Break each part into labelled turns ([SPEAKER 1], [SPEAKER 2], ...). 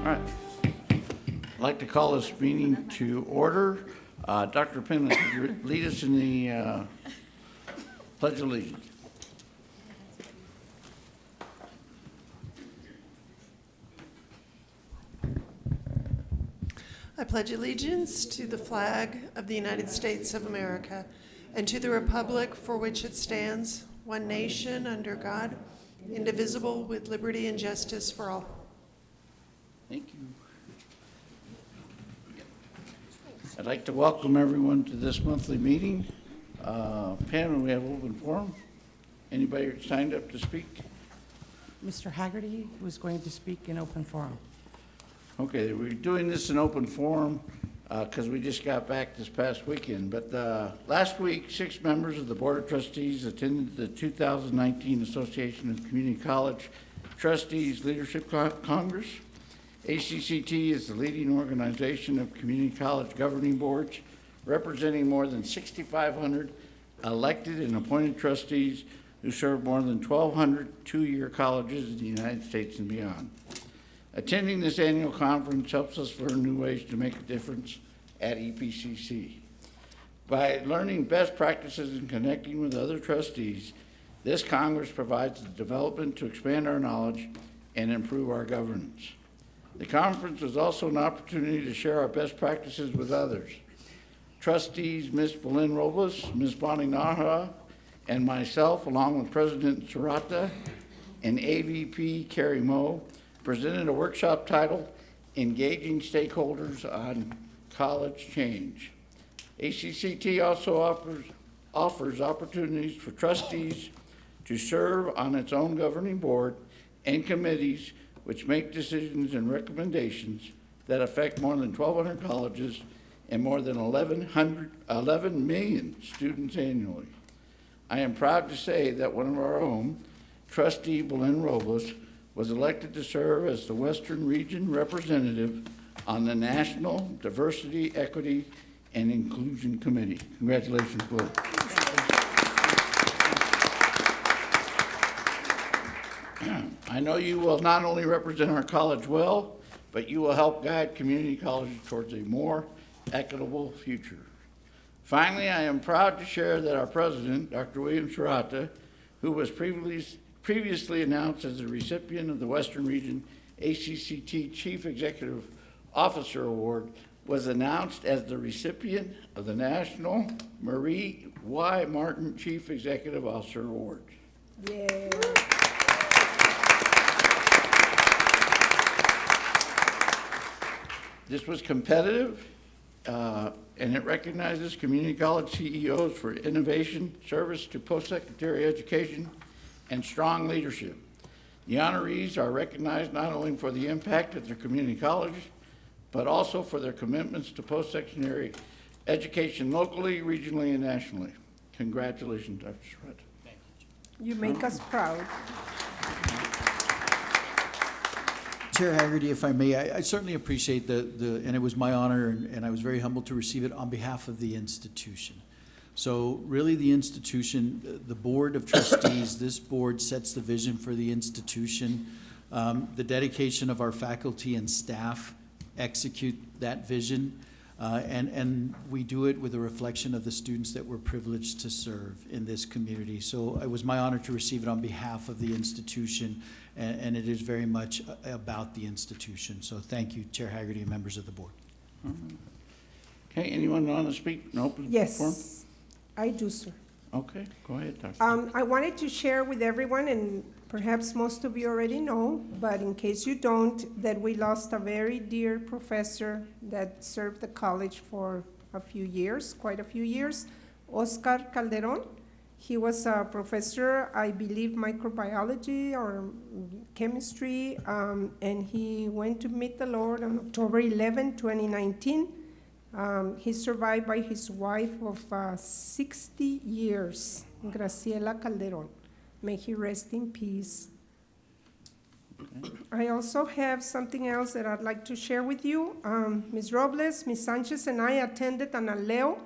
[SPEAKER 1] All right. I'd like to call this meeting to order. Dr. Penland, could you lead us in the Pledge of Allegiance?
[SPEAKER 2] I pledge allegiance to the flag of the United States of America and to the republic for which it stands, one nation under God, indivisible, with liberty and justice for all.
[SPEAKER 1] Thank you. I'd like to welcome everyone to this monthly meeting. Pam, we have open forum. Anybody signed up to speak?
[SPEAKER 3] Mr. Haggerty was going to speak in open forum.
[SPEAKER 1] Okay, we're doing this in open forum because we just got back this past weekend. But last week, 6 members of the Board of Trustees attended the 2019 Association of Community College Trustees Leadership Congress. ACCT is the leading organization of community college governing boards, representing more than 6,500 elected and appointed trustees who serve more than 1,200 two-year colleges in the United States and beyond. Attending this annual conference helps us learn new ways to make a difference at EPCC. By learning best practices and connecting with other trustees, this Congress provides the development to expand our knowledge and improve our governance. The conference was also an opportunity to share our best practices with others. Trustees Ms. Belen Robles, Ms. Bonnie Naha, and myself, along with President Serrata and AVP Carrie Moe, presented a workshop titled Engaging Stakeholders on College Change. ACCT also offers opportunities for trustees to serve on its own governing board and committees which make decisions and recommendations that affect more than 1,200 colleges and more than 11 million students annually. I am proud to say that one of our own, Trustee Belen Robles, was elected to serve as the Western Region representative on the National Diversity, Equity, and Inclusion Committee. Congratulations, Belen. I know you will not only represent our college well, but you will help guide community colleges towards a more equitable future. Finally, I am proud to share that our president, Dr. William Serrata, who was previously announced as the recipient of the Western Region ACCT Chief Executive Officer Award, was announced as the recipient of the National Marie Y. Martin Chief Executive Officer Award.
[SPEAKER 4] Yeah.
[SPEAKER 1] This was competitive, and it recognizes community college CEOs for innovation, service to post-secondary education, and strong leadership. The honorees are recognized not only for the impact at their community colleges, but also for their commitments to post-secondary education locally, regionally, and nationally. Congratulations, Dr. Serrata.
[SPEAKER 4] Thank you. You make us proud.
[SPEAKER 5] Chair Haggerty, if I may, I certainly appreciate and it was my honor, and I was very humbled to receive it on behalf of the institution. So really the institution, the Board of Trustees, this board sets the vision for the institution. The dedication of our faculty and staff execute that vision, and we do it with a reflection of the students that we're privileged to serve in this community. So it was my honor to receive it on behalf of the institution, and it is very much about the institution. So thank you, Chair Haggerty and members of the board.
[SPEAKER 1] Okay, anyone want to speak in open forum?
[SPEAKER 4] Yes, I do, sir.
[SPEAKER 1] Okay, go ahead, Dr.
[SPEAKER 4] I wanted to share with everyone, and perhaps most of you already know, but in case you don't, that we lost a very dear professor that served the college for a few years, quite a few years, Oscar Calderon. He was a professor, I believe, microbiology or chemistry, and he went to meet the Lord on October 11, 2019. He's survived by his wife of 60 years, Graciela Calderon. May he rest in peace. Okay. I also have something else that I'd like to share with you. Ms. Robles, Ms. Sanchez, and I attended an ALEO,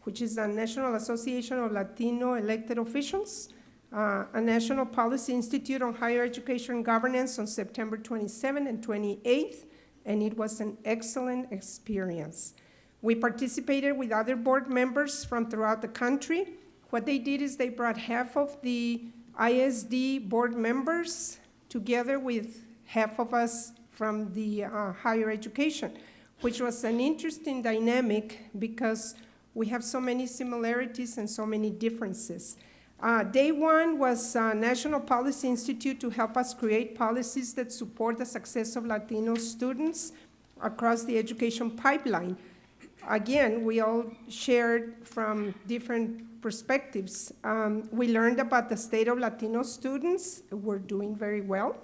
[SPEAKER 4] which is the National Association of Latino Elected Officials, a National Policy Institute on Higher Education Governance on September 27th and 28th. and it was an excellent experience. We participated with other board members from throughout the country. What they did is they brought half of the ISD board members together with half of us from the higher education, which was an interesting dynamic because we have so many similarities and so many differences. Day one was National Policy Institute to help us create policies that support the success of Latino students across the education pipeline. Again, we all shared from different perspectives. We learned about the state of Latino students. We're doing very well,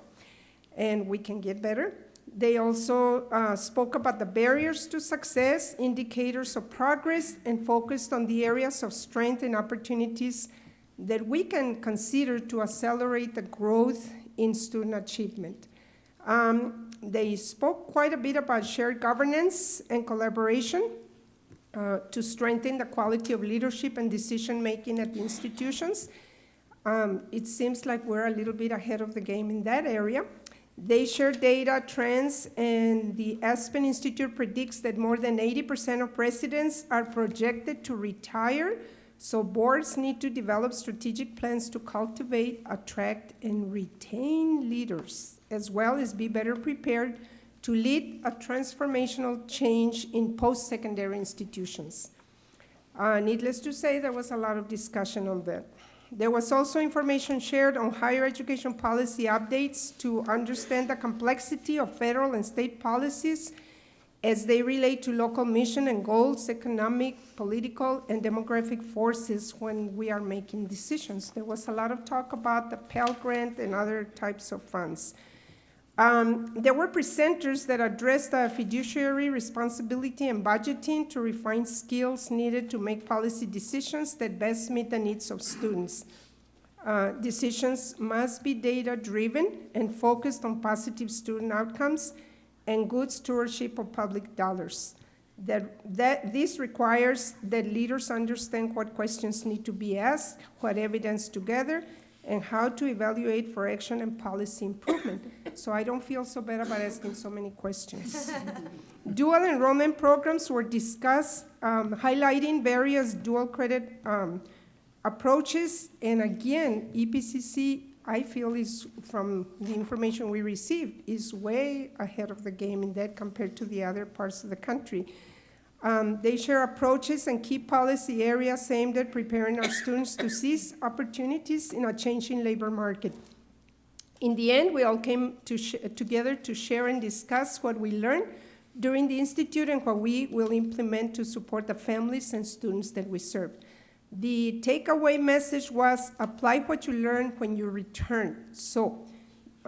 [SPEAKER 4] and we can get better. They also spoke about the barriers to success, indicators of progress, and focused on the areas of strength and opportunities that we can consider to accelerate the growth in student achievement. They spoke quite a bit about shared governance and collaboration to strengthen the quality of leadership and decision-making at the institutions. It seems like we're a little bit ahead of the game in that area. They share data, trends, and the Aspen Institute predicts that more than 80% of presidents are projected to retire, so boards need to develop strategic plans to cultivate, attract, and retain leaders, as well as be better prepared to lead a transformational change in post-secondary institutions. Needless to say, there was a lot of discussion on that. There was also information shared on higher education policy updates to understand the complexity of federal and state policies as they relate to local mission and goals, economic, political, and demographic forces when we are making decisions. There was a lot of talk about the Pell Grant and other types of funds. There were presenters that addressed the fiduciary responsibility and budgeting to refine skills needed to make policy decisions that best meet the needs of students. Decisions must be data-driven and focused on positive student outcomes and good stewardship of public dollars. This requires that leaders understand what questions need to be asked, what evidence to gather, and how to evaluate for action and policy improvement. So I don't feel so bad about asking so many questions. Dual enrollment programs were discussed, highlighting various dual credit approaches. And again, EPCC, I feel, is, from the information we received, is way ahead of the game in that compared to the other parts of the country. They share approaches and key policy areas aimed at preparing our students to seize opportunities in a changing labor market. In the end, we all came together to share and discuss what we learned during the Institute and what we will implement to support the families and students that we serve. The takeaway message was, apply what you learn when you return. So,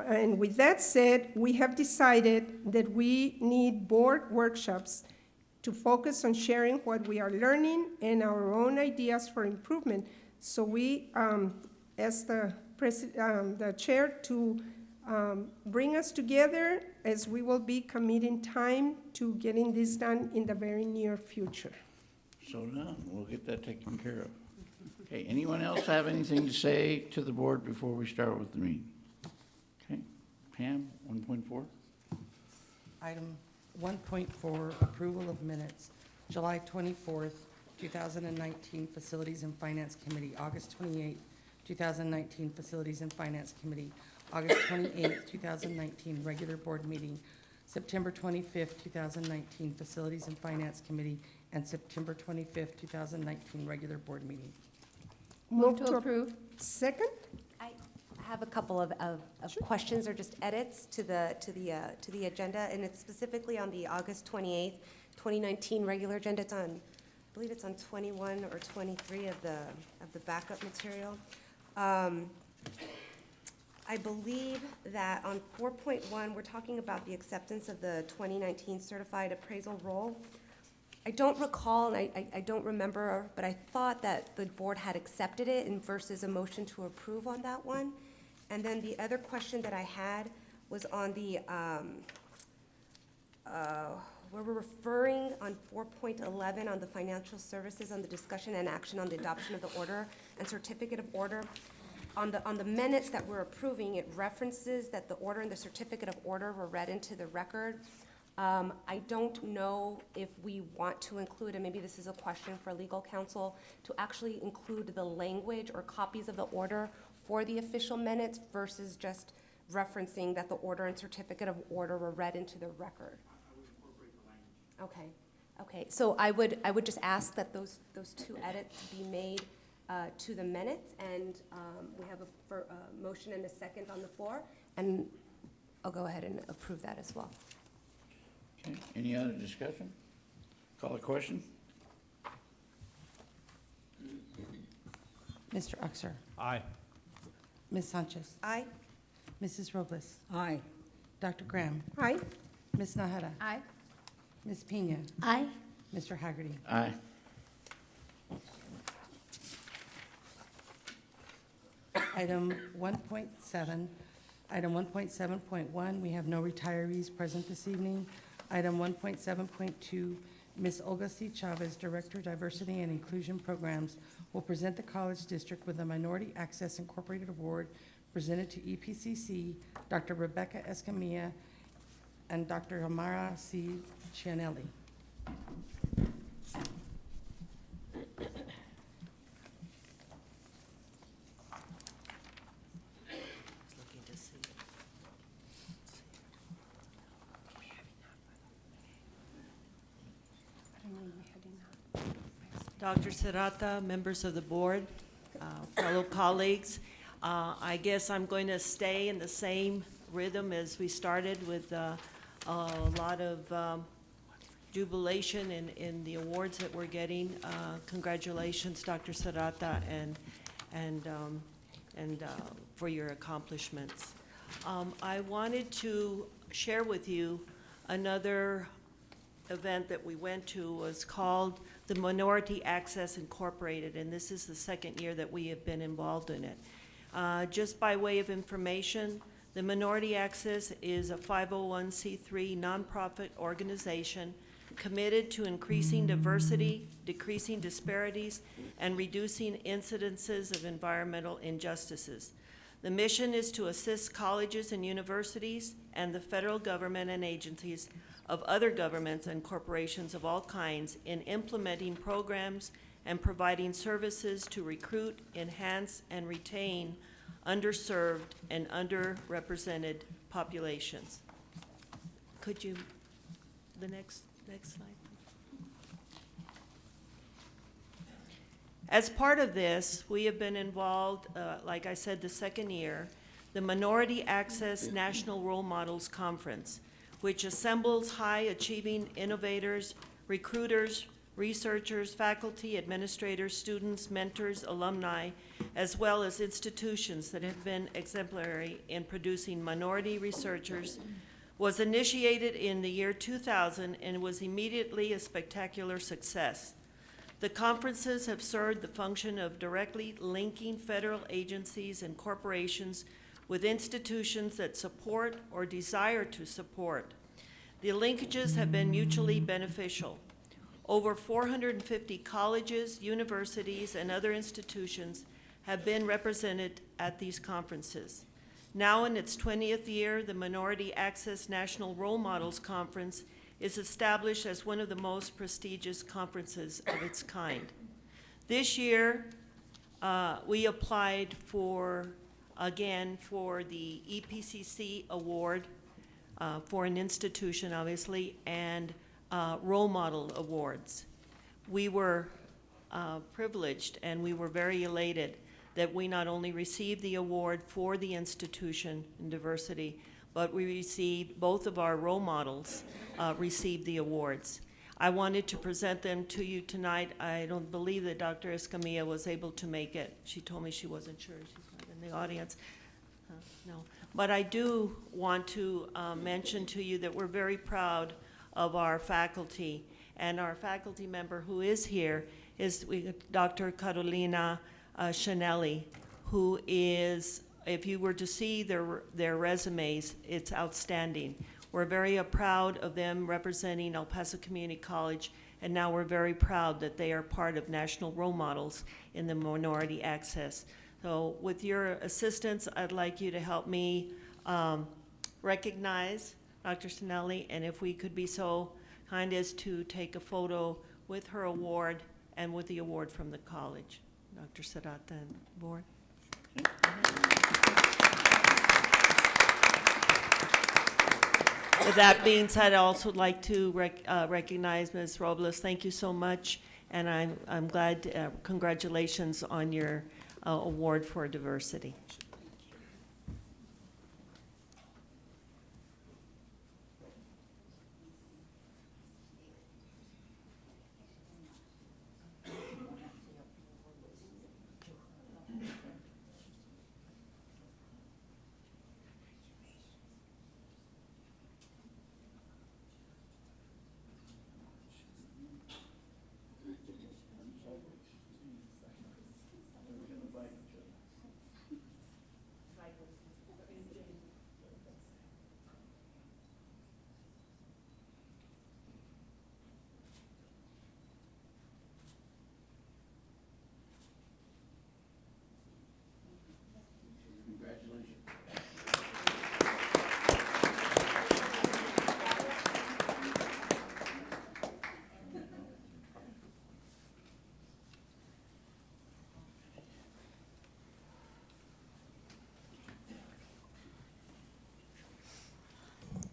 [SPEAKER 4] and with that said, we have decided that we need board workshops to focus on sharing what we are learning and our own ideas for improvement. So we asked the chair to bring us together, as we will be committing time to getting this done in the very near future.
[SPEAKER 1] So now, we'll get that taken care of. Okay, anyone else have anything to say to the board before we start with the meeting? Okay, Pam, 1.4.
[SPEAKER 3] Item 1.4, approval of minutes, July 24th, 2019, Facilities and Finance Committee, August 28th, 2019, Facilities and Finance Committee, August 28th, 2019, regular board meeting, September 25th, 2019, Facilities and Finance Committee, and September 25th, 2019, regular board meeting.
[SPEAKER 6] Move to approve.
[SPEAKER 4] Second?
[SPEAKER 6] I have a couple of questions or just edits to the agenda, and it's specifically on the August 28th, 2019 regular agenda. It's on, I believe it's on 21 or 23 of the backup material. I believe that on 4.1, we're talking about the acceptance of the 2019 certified appraisal roll. I don't recall, and I don't remember, but I thought that the board had accepted it and versus a motion to approve on that one. And then the other question that I had was on the, where we're referring on 4.11 on the financial services, on the discussion and action on the adoption of the order and certificate of order. On the minutes that we're approving, it references that the order and the certificate of order were read into the record. I don't know if we want to include, and maybe this is a question for legal counsel, to actually include the language or copies of the order for the official minutes versus just referencing that the order and certificate of order were read into the record. Okay, okay, so I would just ask that those two edits be made to the minutes, and we have a motion and a second on the floor, and I'll go ahead and approve that as well.
[SPEAKER 1] Okay, any other discussion? Call a question?
[SPEAKER 3] Mr. Uxer,
[SPEAKER 7] Aye.
[SPEAKER 3] Ms. Sanchez,
[SPEAKER 6] Aye.
[SPEAKER 3] Mrs. Robles,
[SPEAKER 8] Aye.
[SPEAKER 3] Dr. Graham,
[SPEAKER 4] Aye.
[SPEAKER 3] Ms. Nahara,
[SPEAKER 8] Aye.
[SPEAKER 3] Ms. Pena,
[SPEAKER 8] Aye.
[SPEAKER 3] Mr. Haggerty.
[SPEAKER 1] Aye.
[SPEAKER 3] Item 1.7, item 1.7.1, we have no retirees present this evening. Item 1.7.2, Ms. Olga C. Chavez, Director, Diversity and Inclusion Programs, will present the College District with a Minority Access Incorporated Award presented to EPCC, Dr. Rebecca Escamilla, and Dr. Amara C. Cianelli.
[SPEAKER 9] Dr. Serrata, members of the board, fellow colleagues, I guess I'm going to stay in the same rhythm as we started with a lot of jubilation in the awards that we're getting. Congratulations, Dr. Serrata, and for your accomplishments. I wanted to share with you another event that we went to. Was called the Minority Access Incorporated, and this is the second year that we have been involved in it. Just by way of information, the Minority Access is a 501c3 nonprofit organization committed to increasing diversity, decreasing disparities, and reducing incidences of environmental injustices. The mission is to assist colleges and universities and the federal government and agencies of other governments and corporations of all kinds in implementing programs and providing services to recruit, enhance, and retain underserved and underrepresented populations. Could you, the next slide. As part of this, we have been involved, like I said, the second year, the Minority Access National Role Models Conference, which assembles high-achieving innovators, recruiters, researchers, faculty, administrators, students, mentors, alumni, as well as institutions that have been exemplary in producing minority researchers, was initiated in the year 2000 and was immediately a spectacular success. The conferences have served the function of directly linking federal agencies and corporations with institutions that support or desire to support. The linkages have been mutually beneficial. Over 450 colleges, universities, and other institutions have been represented at these conferences. Now in its 20th year, the Minority Access National Role Models Conference is established as one of the most prestigious conferences of its kind. This year, we applied for the EPCC award for an institution, obviously, and role model awards. We were privileged and we were very elated that we not only received the award for the institution in diversity, but we received, both of our role models received the awards. I wanted to present them to you tonight. I don't believe that Dr. Escamilla was able to make it. She told me she wasn't sure. She's not in the audience. No. But I do want to mention to you that we're very proud of our faculty, and our faculty member who is here is Dr. Carolina Cianelli, who is, if you were to see their resumes, it's outstanding. We're very proud of them representing El Paso Community College, and now we're very proud that they are part of National Role Models in the Minority Access. So with your assistance, I'd like you to help me recognize Dr. Sinelli, and if we could be so kind as to take a photo with her award and with the award from the college. Dr. Serrata and board. With that being said, I'd also like to recognize Ms. Robles. Thank you so much, and I'm glad, congratulations on your award for diversity.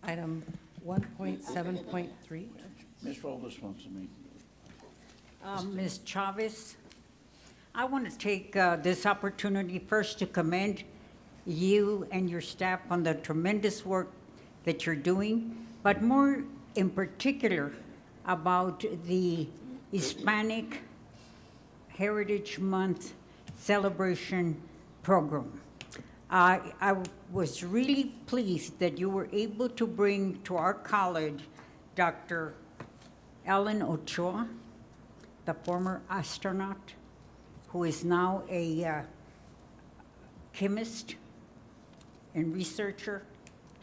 [SPEAKER 3] Item 1.7.3.
[SPEAKER 1] Ms. Robles wants to meet.
[SPEAKER 7] Ms. Chavez, I want to take this opportunity first to commend you and your staff on the tremendous work that you're doing, but more in particular about the Hispanic Heritage Month celebration program. I was really pleased that you were able to bring to our college Dr. Ellen Ochoa, the former astronaut, who is now a chemist and researcher.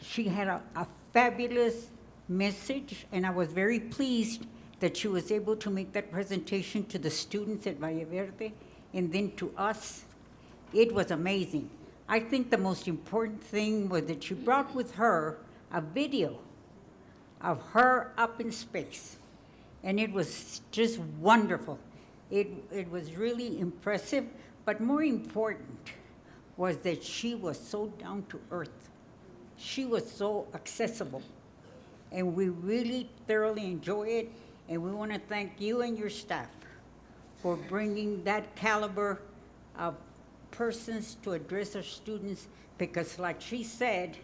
[SPEAKER 7] She had a fabulous message, and I was very pleased that she was able to make that presentation to the students at Valle Verde and then to us. It was amazing. I think the most important thing was that she brought with her a video of her up in space, and it was just wonderful. It was really impressive, but more important was that she was so down to earth. She was so accessible, and we really thoroughly enjoy it, and we want to thank you and your staff for bringing that caliber of persons to address our students, because like she said,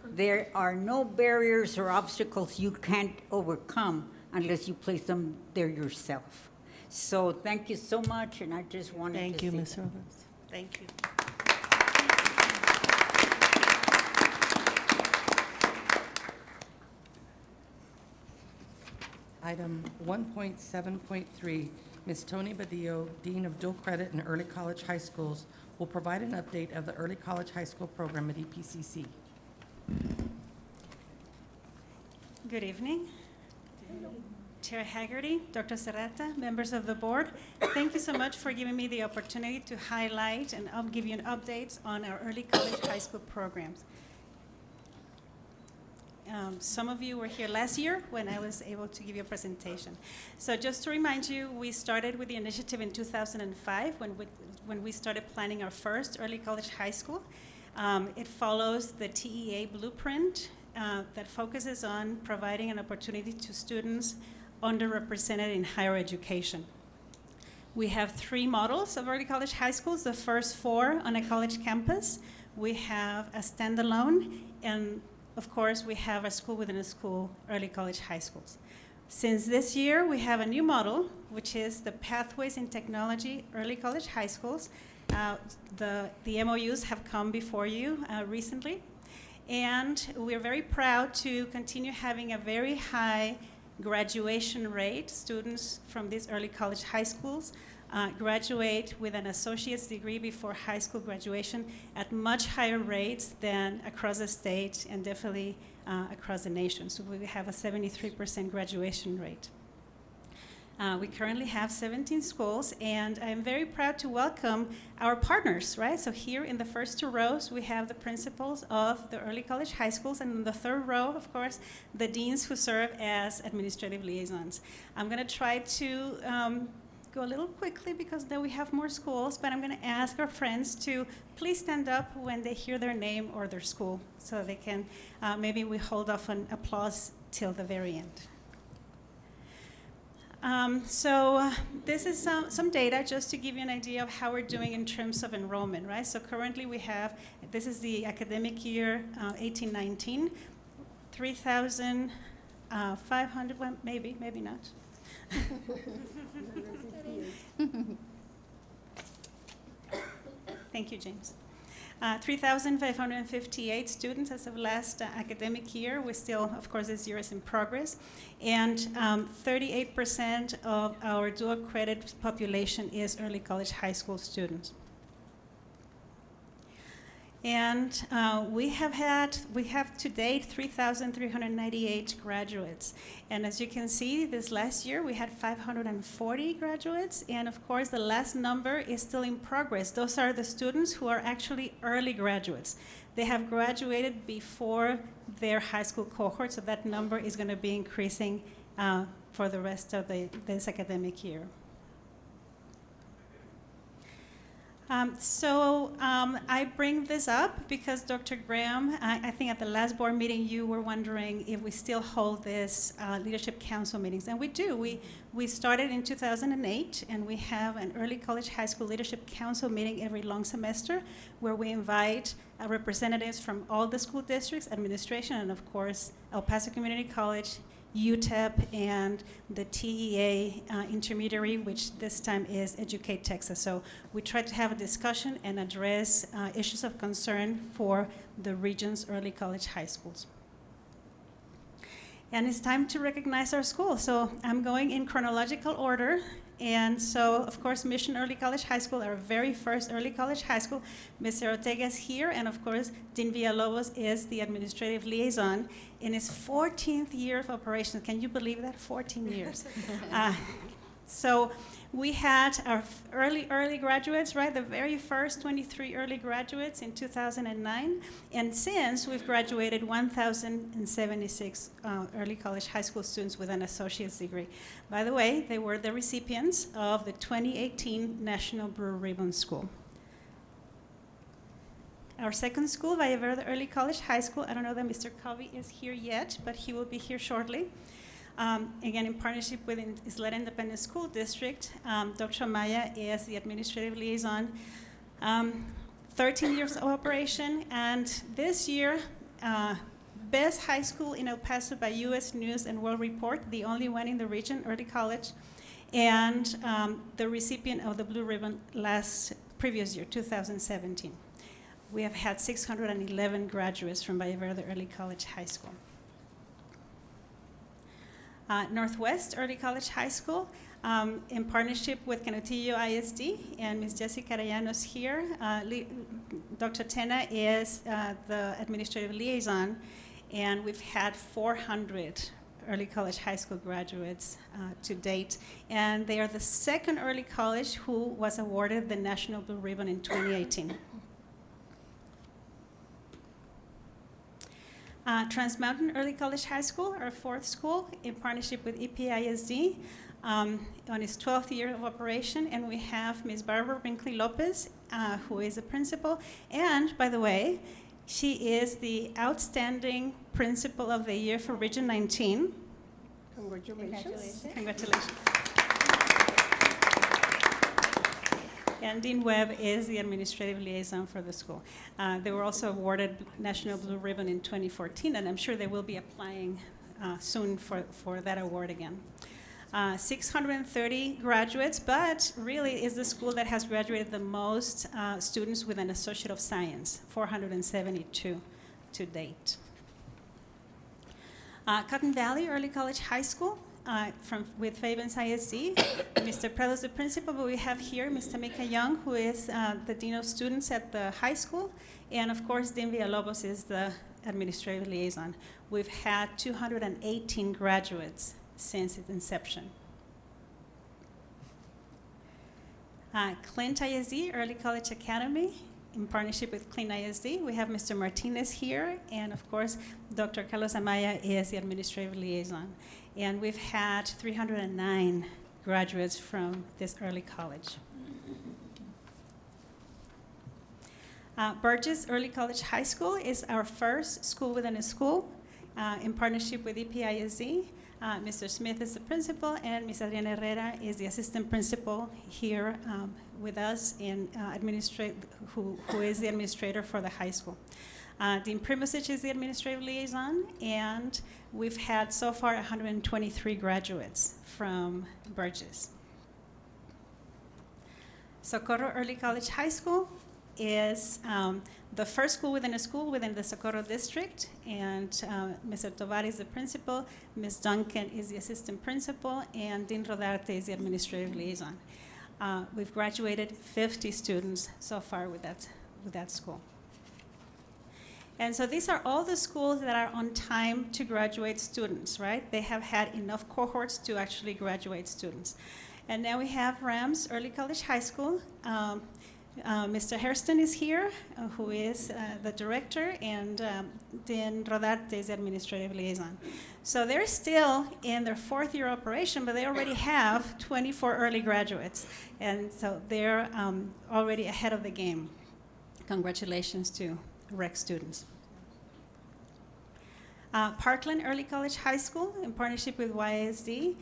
[SPEAKER 7] there are no barriers or obstacles you can't overcome unless you place them there yourself. So thank you so much, and I just wanted to
[SPEAKER 9] Thank you,
[SPEAKER 7] say
[SPEAKER 9] Ms.
[SPEAKER 7] that.
[SPEAKER 9] Robles. Thank you.
[SPEAKER 3] Item 1.7.3, Ms. Tony Badillo, Dean of Dual Credit and Early College High Schools, will provide an update of the Early College High School program at EPCC.
[SPEAKER 8] Good evening. Chair Haggerty, Dr. Serrata, members of the board, thank you so much for giving me the opportunity to highlight and I'll give you an update on our early college high school programs. Some of you were here last year when I was able to give you a presentation. So just to remind you, we started with the initiative in 2005 when we started planning our first early college high school. It follows the TEA blueprint that focuses on providing an opportunity to students underrepresented in higher education. We have 3 models of early college high schools, the first 4 on a college campus. We have a standalone, and of course, we have a school within a school, early college high schools. Since this year, we have a new model, which is the Pathways in Technology Early College High Schools. The MOUs have come before you recently, and we're very proud to continue having a very high graduation rate. Students from these early college high schools graduate with an associate's degree before high school graduation at much higher rates than across the state and definitely across the nation. So we have a 73% graduation rate. We currently have 17 schools, and I'm very proud to welcome our partners, right? So here in the first two rows, we have the principals of the early college high schools, and in the third row, of course, the deans who serve as administrative liaisons. I'm going to try to go a little quickly because then we have more schools, but I'm going to ask our friends to please stand up when they hear their name or their school, so they can, maybe we hold off on applause till the very end. This is some data just to give you an idea of how we're doing in terms of enrollment, right? So currently we have, this is the academic year 18-19, 3,500, well, maybe not. Thank you, James. 3,558 students as of last academic year. We still, of course, this year is in progress. And 38% of our dual credit population is early college high school students. And we have to date 3,398 graduates. And as you can see, this last year we had 540 graduates. And of course, the last number is still in progress. Those are the students who are actually early graduates. They have graduated before their high school cohort, so that number is going to be increasing for the rest of this academic year. I bring this up because Dr. Graham, I think at the last board meeting you were wondering if we still hold this leadership council meetings, and we do. We started in 2008, and we have an early college high school leadership council meeting every long semester where we invite representatives from all the school districts, administration, and of course El Paso Community College, UTEP, and the TEA intermediary, which this time is Educate Texas. So we try to have a discussion and address issues of concern for the region's early college high schools. And it's time to recognize our schools. So I'm going in chronological order. And so, of course, Mission Early College High School, our very first early college high school. Mr. Ortega is here, and of course, Dean Villalobos is the administrative liaison in his 14th year of operation. Can you believe that? 14 years. So we had our early graduates, right? The very first 23 early graduates in 2009. And since we've graduated 1,076 early college high school students with an associate's degree. By the way, they were the recipients of the 2018 National Blue Ribbon School. Our second school, Valle Verde Early College High School, I don't know that Mr. Covey is here yet, but he will be here shortly. Again, in partnership with Isleta Independent School District, Dr. Amaya is the administrative liaison. 13 years of operation, and this year, best high school in El Paso by U.S. News and World Report, the only one in the region, early college, and the recipient of the Blue Ribbon previous year, 2017. We have had 611 graduates from Valle Verde Early College High School. Northwest Early College High School, in partnership with Canutillo ISD, and Ms. Jessica Arayanos here. Dr. Tena is the administrative liaison, and we've had 400 early college high school graduates to date, and they are the second early college who was awarded the National Blue Ribbon in 2018. Trans Mountain Early College High School, our fourth school, in partnership with EPISD, on its 12th year of operation, and we have Ms. Barbara Brinkley Lopez, who is the principal, and by the way, she is the outstanding principal of the year for Region 19.
[SPEAKER 4] Congratulations.
[SPEAKER 8] Congratulations. And Dean Webb is the administrative liaison for the school. They were also awarded National Blue Ribbon in 2014, and I'm sure they will be applying soon for that award again. 630 graduates, but really is the school that has graduated the most students with an Associate of Science, 472 to date. Cotton Valley Early College High School, with Favens ISD. Mr. Prado is the principal, but we have here Ms. Tamika Young, who is the Dean of Students at the high school, and of course, Dean Villalobos is the administrative liaison. We've had 218 graduates since its inception. Clint ISD, Early College Academy, in partnership with Clint ISD. We have Mr. Martinez here, and of course, Dr. Carlos Amaya is the administrative liaison. And we've had 309 graduates from this early college. Burgess Early College High School is our first school within a school in partnership with EPISD. Mr. Smith is the principal, and Ms. Adriana Herrera is the assistant principal here with us, and who is the administrator for the high school. Dean Primusich is the administrative liaison, and we've had so far 123 graduates from Burgess. Socorro Early College High School is the first school within a school within the Socorro district, and Mr. Tovar is the principal, Ms. Duncan is the assistant principal, and Dean Rodarte is the administrative liaison. We've graduated 50 students so far with that school. And so these are all the schools that are on time to graduate students, right? They have had enough cohorts to actually graduate students. And now we have Rams Early College High School. Mr. Hairston is here, who is the director, and Dean Rodarte is the administrative liaison. So they're still in their 4th year operation, but they already have 24 early graduates. And so they're already ahead of the game. Congratulations to REC students. Parkland Early College High School, in partnership with YSD,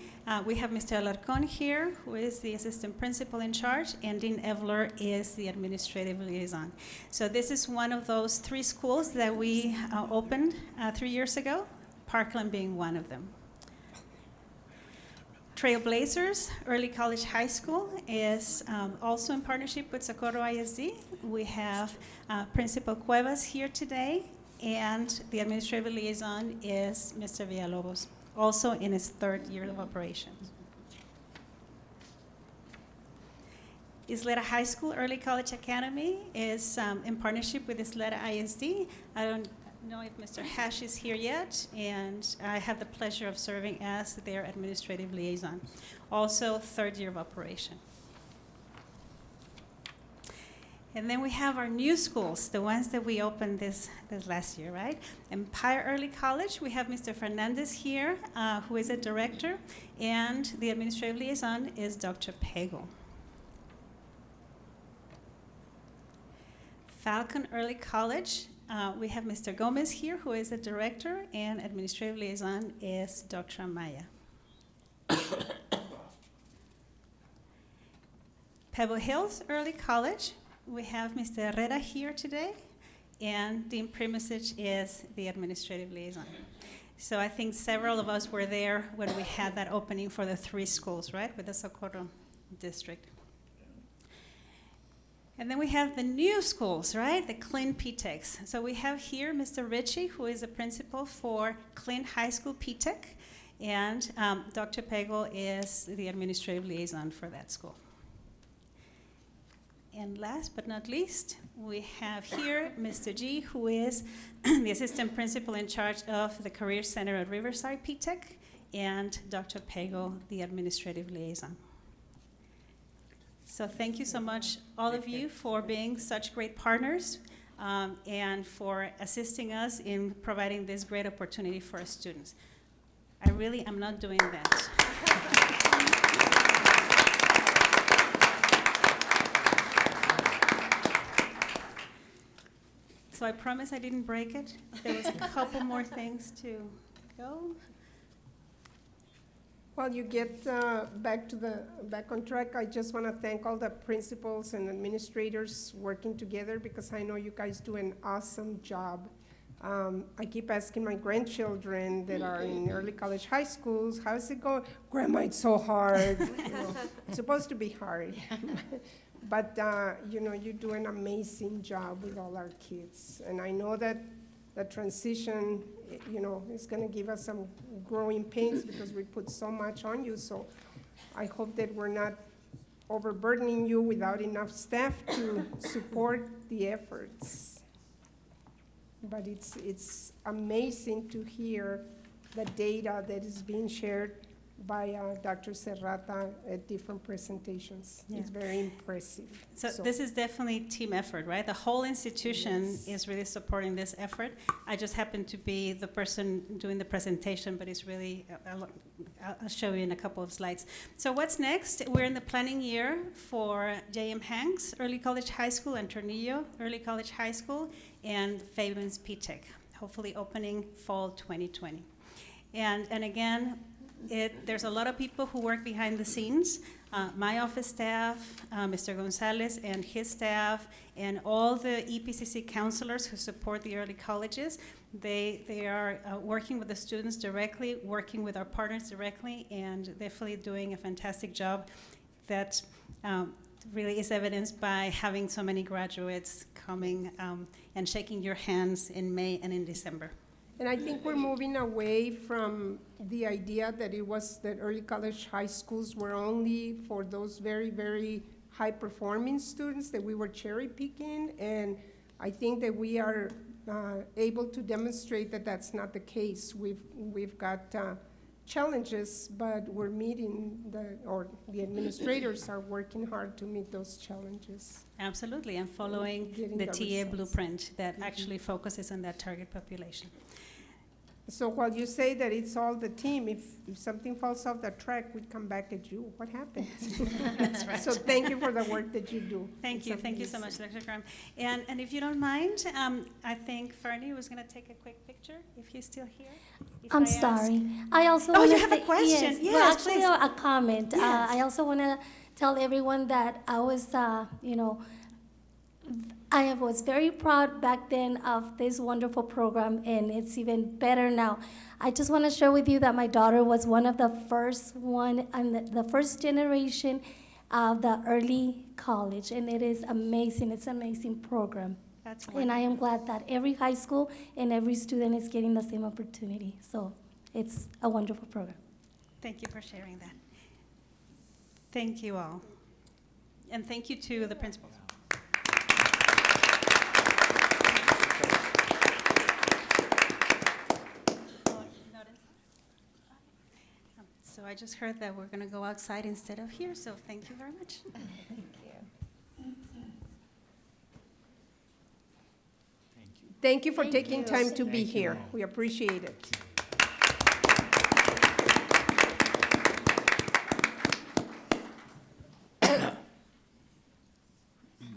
[SPEAKER 8] we have Mr. Alarcon here, who is the assistant principal in charge, and Dean Evler is the administrative liaison. So this is one of those 3 schools that we opened 3 years ago, Parkland being one of them. Trailblazers Early College High School is also in partnership with Socorro ISD. We have Principal Cuevas here today, and the administrative liaison is Mr. Villalobos, also in his 3rd year of operations. Isleta High School Early College Academy is in partnership with Isleta ISD. I don't know if Mr. Hash is here yet, and I have the pleasure of serving as their administrative liaison. Also 3rd year of operation. And then we have our new schools, the ones that we opened this last year, right? Empire Early College, we have Mr. Fernandez here, who is a director, and the administrative liaison is Dr. Pego. Falcon Early College, we have Mr. Gomez here, who is the director, and administrative liaison is Dr. Amaya. Pebble Hills Early College, we have Mr. Herrera here today, and Dean Primusich is the administrative liaison. So I think several of us were there when we had that opening for the 3 schools, right, with the Socorro district. And then we have the new schools, right, the Clint PTECs. So we have here Mr. Ritchie, who is the principal for Clint High School PTEC, and Dr. Pego is the administrative liaison for that school. And last but not least, we have here Mr. G, who is the assistant principal in charge of the Career Center at Riverside PTEC, and Dr. Pego, the administrative liaison. So thank you so much, all of you, for being such great partners and for assisting us in providing this great opportunity for our students. I really am not doing that. So I promise I didn't break it. There was a couple more things to go.
[SPEAKER 4] While you get back on track, I just want to thank all the principals and administrators working together, because I know you guys do an awesome job. I keep asking my grandchildren that are in early college high schools, how's it going? Grandma, it's so hard. You know, it's supposed to be hard. But, you know, you do an amazing job with all our kids. And I know that the transition, you know, is going to give us some growing pains because we put so much on you. So I hope that we're not overburdening you without enough staff to support the efforts. But it's amazing to hear the data that is being shared by Dr. Serrata at different presentations. It's
[SPEAKER 8] Yeah.
[SPEAKER 4] very impressive.
[SPEAKER 8] So this is definitely team effort, right? The whole institution is really supporting this effort. I just happen to be the person doing the presentation, but it's really, I'll show you in a couple of slides. So what's next? We're in the planning year for J.M. Hanks Early College High School and Tornillo Early College High School and Fabens P-Tech, hopefully opening fall 2020. And again, there's a lot of people who work behind the scenes. My office staff, Mr. Gonzalez and his staff, and all the EPCC counselors who support the early colleges. They are working with the students directly, working with our partners directly, and definitely doing a fantastic job that really is evidenced by having so many graduates coming and shaking your hands in May and in December.
[SPEAKER 4] And I think we're moving away from the idea that that early college high schools were only for those very, very high-performing students, that we were cherry-picking, and I think that we are able to demonstrate that that's not the case. We've got challenges, but we're meeting the administrators are working hard to meet those challenges.
[SPEAKER 8] Absolutely, and following
[SPEAKER 4] Getting
[SPEAKER 8] the
[SPEAKER 4] the
[SPEAKER 8] TA
[SPEAKER 4] results.
[SPEAKER 8] blueprint that actually focuses on that target population.
[SPEAKER 4] So while you say that it's all the team, if something falls off the track, we come back at you. What happened?
[SPEAKER 8] That's right.
[SPEAKER 4] So thank you for the work that you do.
[SPEAKER 8] Thank
[SPEAKER 4] It's
[SPEAKER 8] you so much,
[SPEAKER 4] amazing.
[SPEAKER 8] Dr. Graham. And if you don't mind, I think Fernie was going to take a quick picture, if he's still here. If I
[SPEAKER 10] I'm
[SPEAKER 8] ask-
[SPEAKER 10] sorry. I also
[SPEAKER 8] Oh,
[SPEAKER 10] want
[SPEAKER 8] you
[SPEAKER 10] to
[SPEAKER 8] have a
[SPEAKER 10] say
[SPEAKER 8] question?
[SPEAKER 10] Yes,
[SPEAKER 8] Yes,
[SPEAKER 10] well, actually
[SPEAKER 8] please.
[SPEAKER 10] a comment.
[SPEAKER 8] Yes.
[SPEAKER 10] I also want to tell everyone that I was, I was very proud back then of this wonderful program, and it's even better now. I just want to share with you that my daughter was one of the first and the first generation of the early college, and it is amazing. It's an amazing program.
[SPEAKER 8] That's
[SPEAKER 10] And I am glad that every high school and every student is getting the same opportunity. So it's a wonderful program.
[SPEAKER 8] Thank you for sharing that. Thank you all. And thank you to the principals. So I just heard that we're going to go outside instead of here, so thank you very much.
[SPEAKER 4] Thank you for
[SPEAKER 10] Thank
[SPEAKER 4] taking
[SPEAKER 10] you.
[SPEAKER 4] time to be
[SPEAKER 1] Thank you
[SPEAKER 4] here.
[SPEAKER 1] all.
[SPEAKER 4] We appreciate it.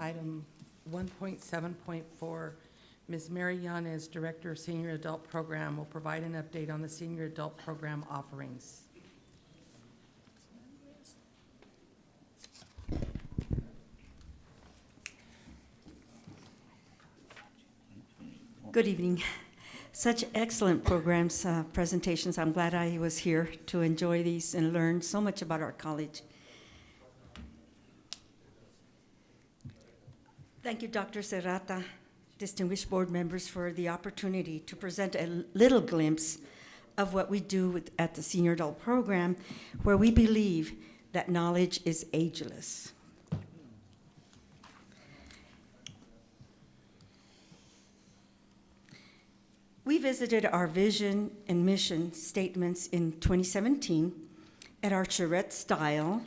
[SPEAKER 3] Item 1.7.4, Ms. Mary Yanez, Director of Senior Adult Program, will provide an update on the Senior Adult Program offerings.
[SPEAKER 11] Good evening. Such excellent programs, presentations. I'm glad I was here to enjoy these and learn so much about our college. Thank you, Dr. Serrata, distinguished board members, for the opportunity to present a little glimpse of what we do at the Senior Adult Program, where we believe that knowledge is ageless. We visited our vision and mission statements in 2017 at our charrette-style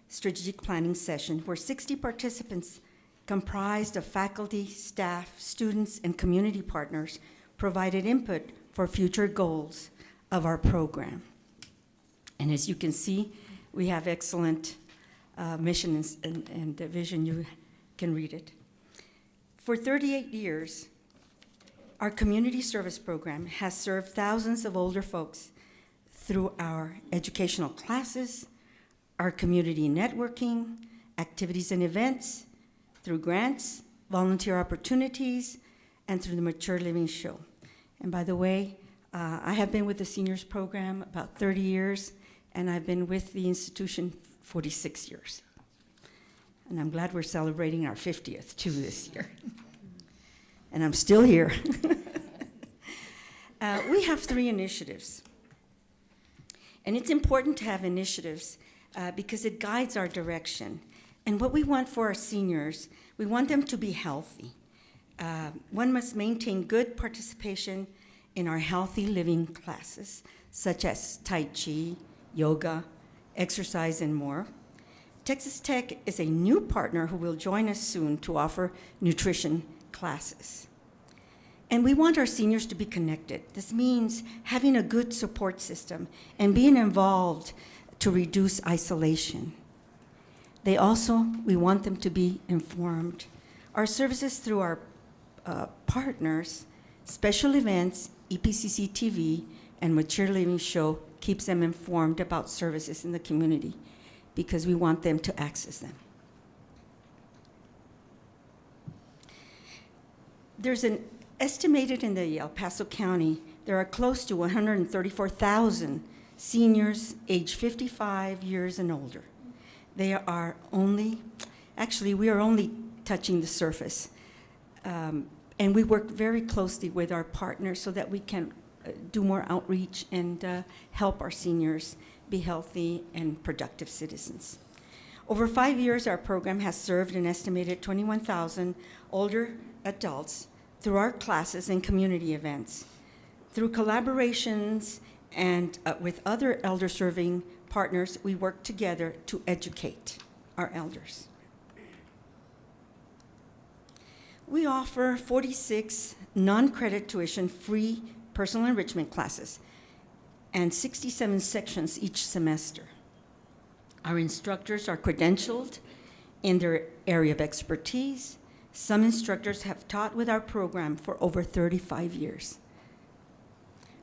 [SPEAKER 11] strategic planning session, where 60 participants comprised of faculty, staff, students, and community partners provided input for future goals of our program. And as you can see, we have excellent mission and vision. You can read it. For 38 years, our community service program has served thousands of older folks through our educational classes, our community networking, activities and events, through grants, volunteer opportunities, and through the Mature Living Show. And by the way, I have been with the seniors program about 30 years, and I've been with the institution 46 years. And I'm glad we're celebrating our 50th too this year. And I'm still here. We have 3 initiatives. And it's important to have initiatives because it guides our direction. And what we want for our seniors, we want them to be healthy. One must maintain good participation in our healthy living classes, such as Tai Chi, yoga, exercise, and more. Texas Tech is a new partner who will join us soon to offer nutrition classes. And we want our seniors to be connected. This means having a good support system and being involved to reduce isolation. We want them to be informed. Our services through our partners, special events, EPCC TV, and Mature Living Show keeps them informed about services in the community because we want them to access them. There's an estimated in the El Paso County, there are close to 134,000 seniors aged 55 years and older. We are only touching the surface. And we work very closely with our partners so that we can do more outreach and help our seniors be healthy and productive citizens. Over 5 years, our program has served an estimated 21,000 older adults through our classes and community events. Through collaborations and with other elder-serving partners, we work together to educate our elders. We offer 46 non-credit tuition-free personal enrichment classes and 67 sections each semester. Our instructors are credentialed in their area of expertise. Some instructors have taught with our program for over 35 years.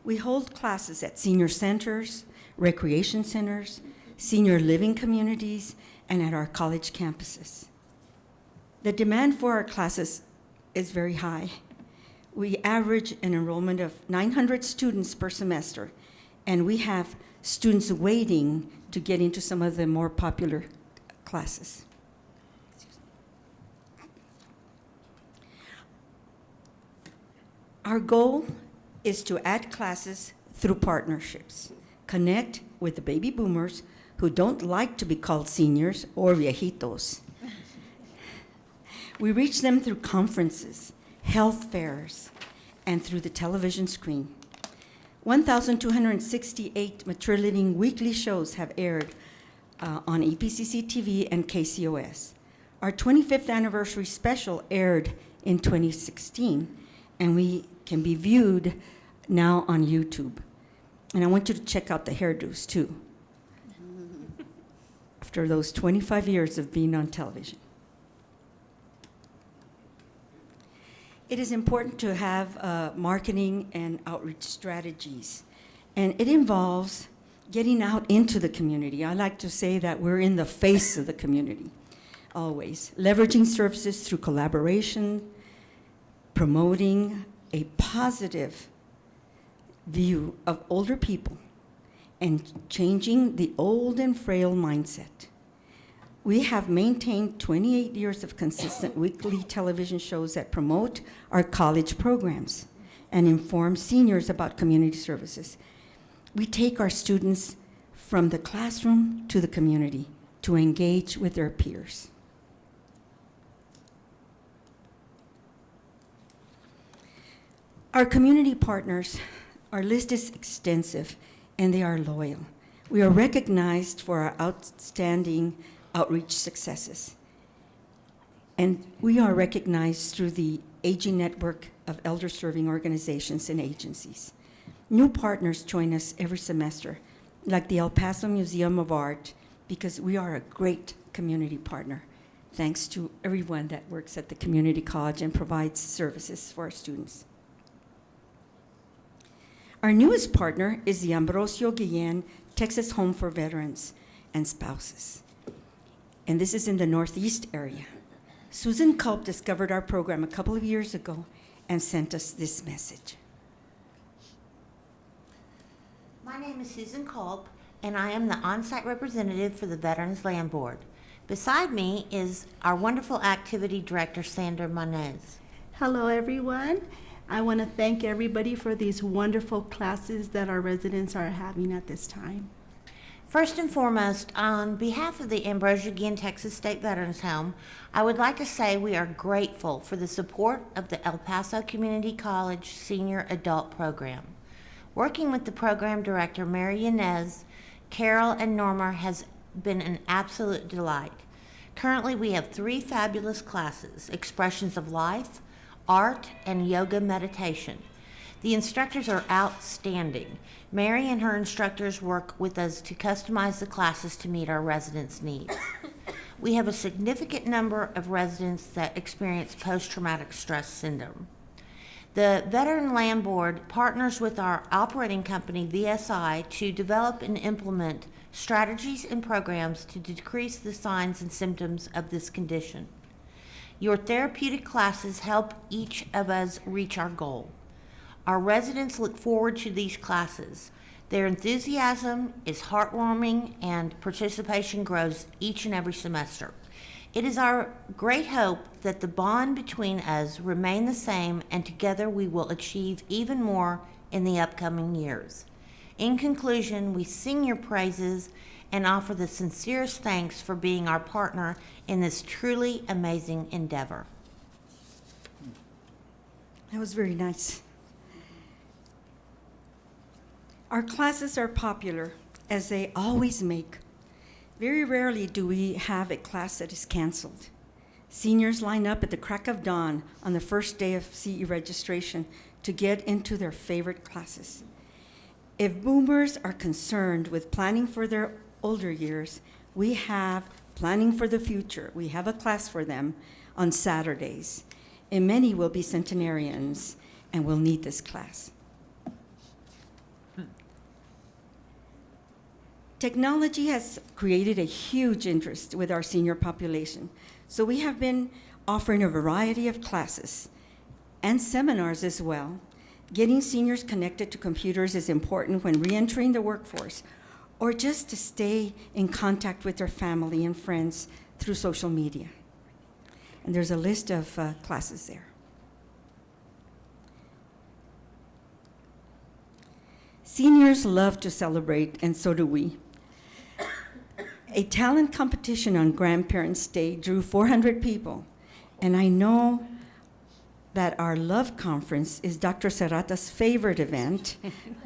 [SPEAKER 11] We hold classes at senior centers, recreation centers, senior living communities, and at our college campuses. The demand for our classes is very high. We average an enrollment of 900 students per semester, and we have students waiting to get into some of the more popular classes. Our goal is to add classes through partnerships, connect with the baby boomers who don't like to be called seniors or viejitos. We reach them through conferences, health fairs, and through the television screen. 1,268 Mature Living weekly shows have aired on EPCC TV and KCOS. Our 25th anniversary special aired in 2016, and we can be viewed now on YouTube. And I want you to check out the hairdos, too, after those 25 years of being on television. It is important to have marketing and outreach strategies, and it involves getting out into the community. I like to say that we're in the face of the community, always. Leveraging services through collaboration, promoting a positive view of older people, and changing the old and frail mindset. We have maintained 28 years of consistent weekly television shows that promote our college programs and inform seniors about community services. We take our students from the classroom to the community to engage with their peers. Our community partners, our list is extensive, and they are loyal. We are recognized for our outstanding outreach successes. And we are recognized through the Aging Network of Elder Serving Organizations and Agencies. New partners join us every semester, like the El Paso Museum of Art, because we are a great community partner, thanks to everyone that works at the community college and provides services for our students. Our newest partner is the Ambrosio Guillen Texas Home for Veterans and Spouses. And this is in the Northeast area. Susan Culp discovered our program a couple of years ago and sent us this message.
[SPEAKER 12] My name is Susan Culp, and I am the on-site representative for the Veterans Land Board. Beside me is our wonderful activity director, Sandra Monez.
[SPEAKER 13] Hello, everyone. I want to thank everybody for these wonderful classes that our residents are having at this time.
[SPEAKER 12] First and foremost, on behalf of the Ambrosio Guillen Texas State Veterans Home, I would like to say we are grateful for the support of the El Paso Community College Senior Adult Program. Working with the program director, Mary Yanez, Carol and Norma has been an absolute delight. Currently, we have 3 fabulous classes: Expressions of Life, Art, and Yoga Meditation. The instructors are outstanding. Mary and her instructors work with us to customize the classes to meet our residents' needs. We have a significant number of residents that experience post-traumatic stress syndrome. The Veteran Land Board partners with our operating company, VSI, to develop and implement strategies and programs to decrease the signs and symptoms of this condition. Your therapeutic classes help each of us reach our goal. Our residents look forward to these classes. Their enthusiasm is heartwarming and participation grows each and every semester. It is our great hope that the bond between us remain the same, and together we will achieve even more in the upcoming years. In conclusion, we sing your praises and offer the sincerest thanks for being our partner in this truly amazing endeavor.
[SPEAKER 11] That was very nice. Our classes are popular, as they always make. Very rarely do we have a class that is canceled. Seniors line up at the crack of dawn on the first day of CE registration to get into their favorite classes. If boomers are concerned with planning for their older years, we have Planning for the Future. We have a class for them on Saturdays, and many will be centenarians and will need this class. Technology has created a huge interest with our senior population, so we have been offering a variety of classes and seminars as well. Getting seniors connected to computers is important when reentering the workforce, or just to stay in contact with their family and friends through social media. And there's a list of classes there. Seniors love to celebrate, and so do we. A talent competition on Grandparents' Day drew 400 people, and I know that our Love Conference is Dr. Serrata's favorite event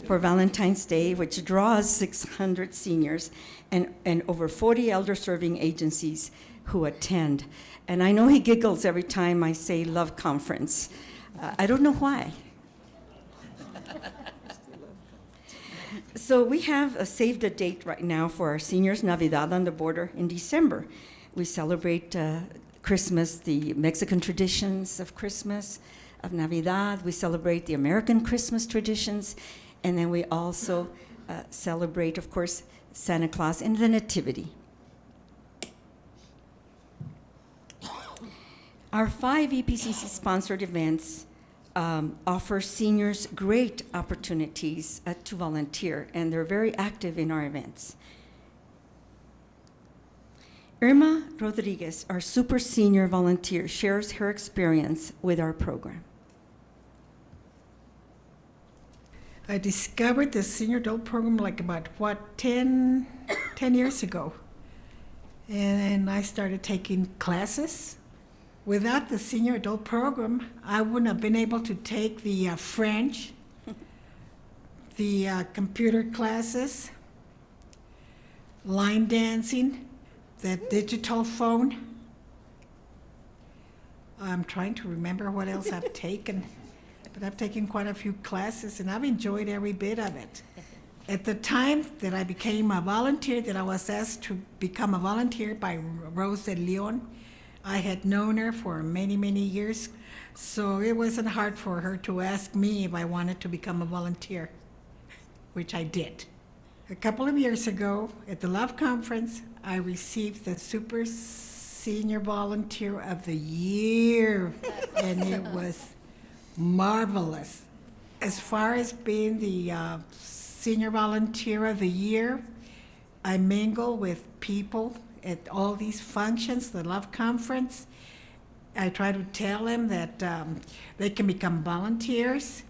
[SPEAKER 11] for Valentine's Day, which draws 600 seniors and over 40 elder-serving agencies who attend. And I know he giggles every time I say Love Conference. I don't know why. So we have saved a date right now for our seniors' Navidad on the border in December. We celebrate Christmas, the Mexican traditions of Christmas, of Navidad. We celebrate the American Christmas traditions. And then we also celebrate, of course, Santa Claus and the Nativity. Our 5 EPCC-sponsored events offer seniors great opportunities to volunteer, and they're very active in our events. Irma Rodriguez, our super senior volunteer, shares her experience with our program.
[SPEAKER 14] I discovered the senior adult program like about, 10 years ago. And I started taking classes. Without the senior adult program, I wouldn't have been able to take the French, the computer classes, line dancing, the digital phone. I'm trying to remember what else I've taken, but I've taken quite a few classes, and I've enjoyed every bit of it. At the time that I became a volunteer, that I was asked to become a volunteer by Rose de Leon, I had known her for many, many years, so it wasn't hard for her to ask me if I wanted to become a volunteer, which I did. A couple of years ago, at the Love Conference, I received the Super Senior Volunteer of the Year, and it was marvelous. As far as being the Senior Volunteer of the Year, I mingle with people at all these functions, the Love Conference. I try to tell them that they can become volunteers.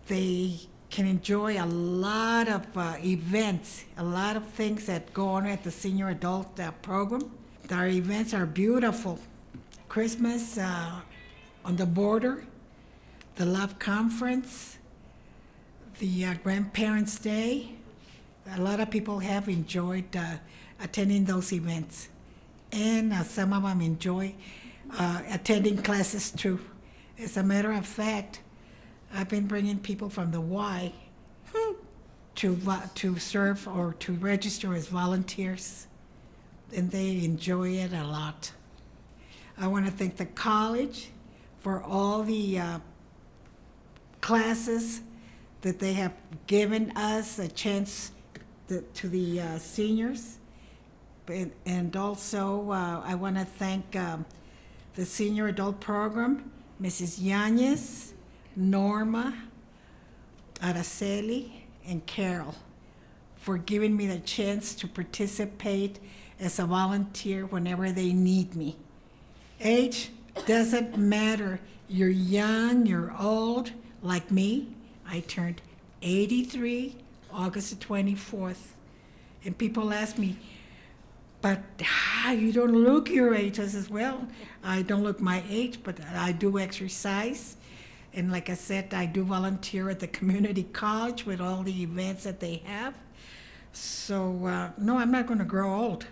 [SPEAKER 14] They can enjoy a lot of events, a lot of things that go on at the senior adult program. Our events are beautiful. Christmas on the border, the Love Conference, the Grandparents' Day, a lot of people have enjoyed attending those events. And some of them enjoy attending classes too. As a matter of fact, I've been bringing people from the Y to serve or to register as volunteers, and they enjoy it a lot. I want to thank the college for all the classes that they have given us a chance to the seniors. And also, I want to thank the Senior Adult Program, Mrs. Yanez, Norma, Araceli, and Carol, for giving me the chance to participate as a volunteer whenever they need me. Age doesn't matter. You're young, you're old, like me. I turned 83 August the 24th. And people ask me, but you don't look your age. I says, well, I don't look my age, but I do exercise. And like I said, I do volunteer at the community college with all the events that they have. So, no, I'm not going to grow old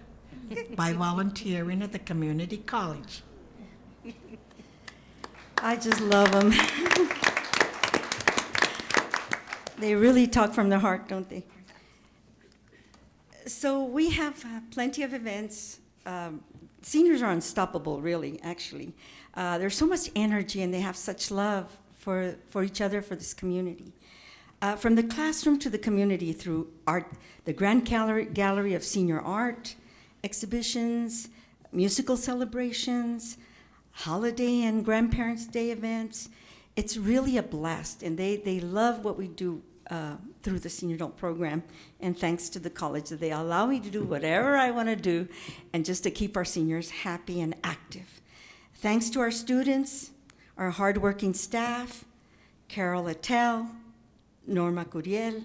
[SPEAKER 14] by volunteering at the community college.
[SPEAKER 11] I just love them. They really talk from their heart, don't they? So we have plenty of events. Seniors are unstoppable, really, actually. There's so much energy, and they have such love for each other, for this community. From the classroom to the community, through art, the Grand Gallery of Senior Art, exhibitions, musical celebrations, holiday and Grandparents' Day events. It's really a blast, and they love what we do through the Senior Adult Program, and thanks to the college that they allow me to do whatever I want to do, and just to keep our seniors happy and active. Thanks to our students, our hardworking staff, Carol Attell, Norma Curiel,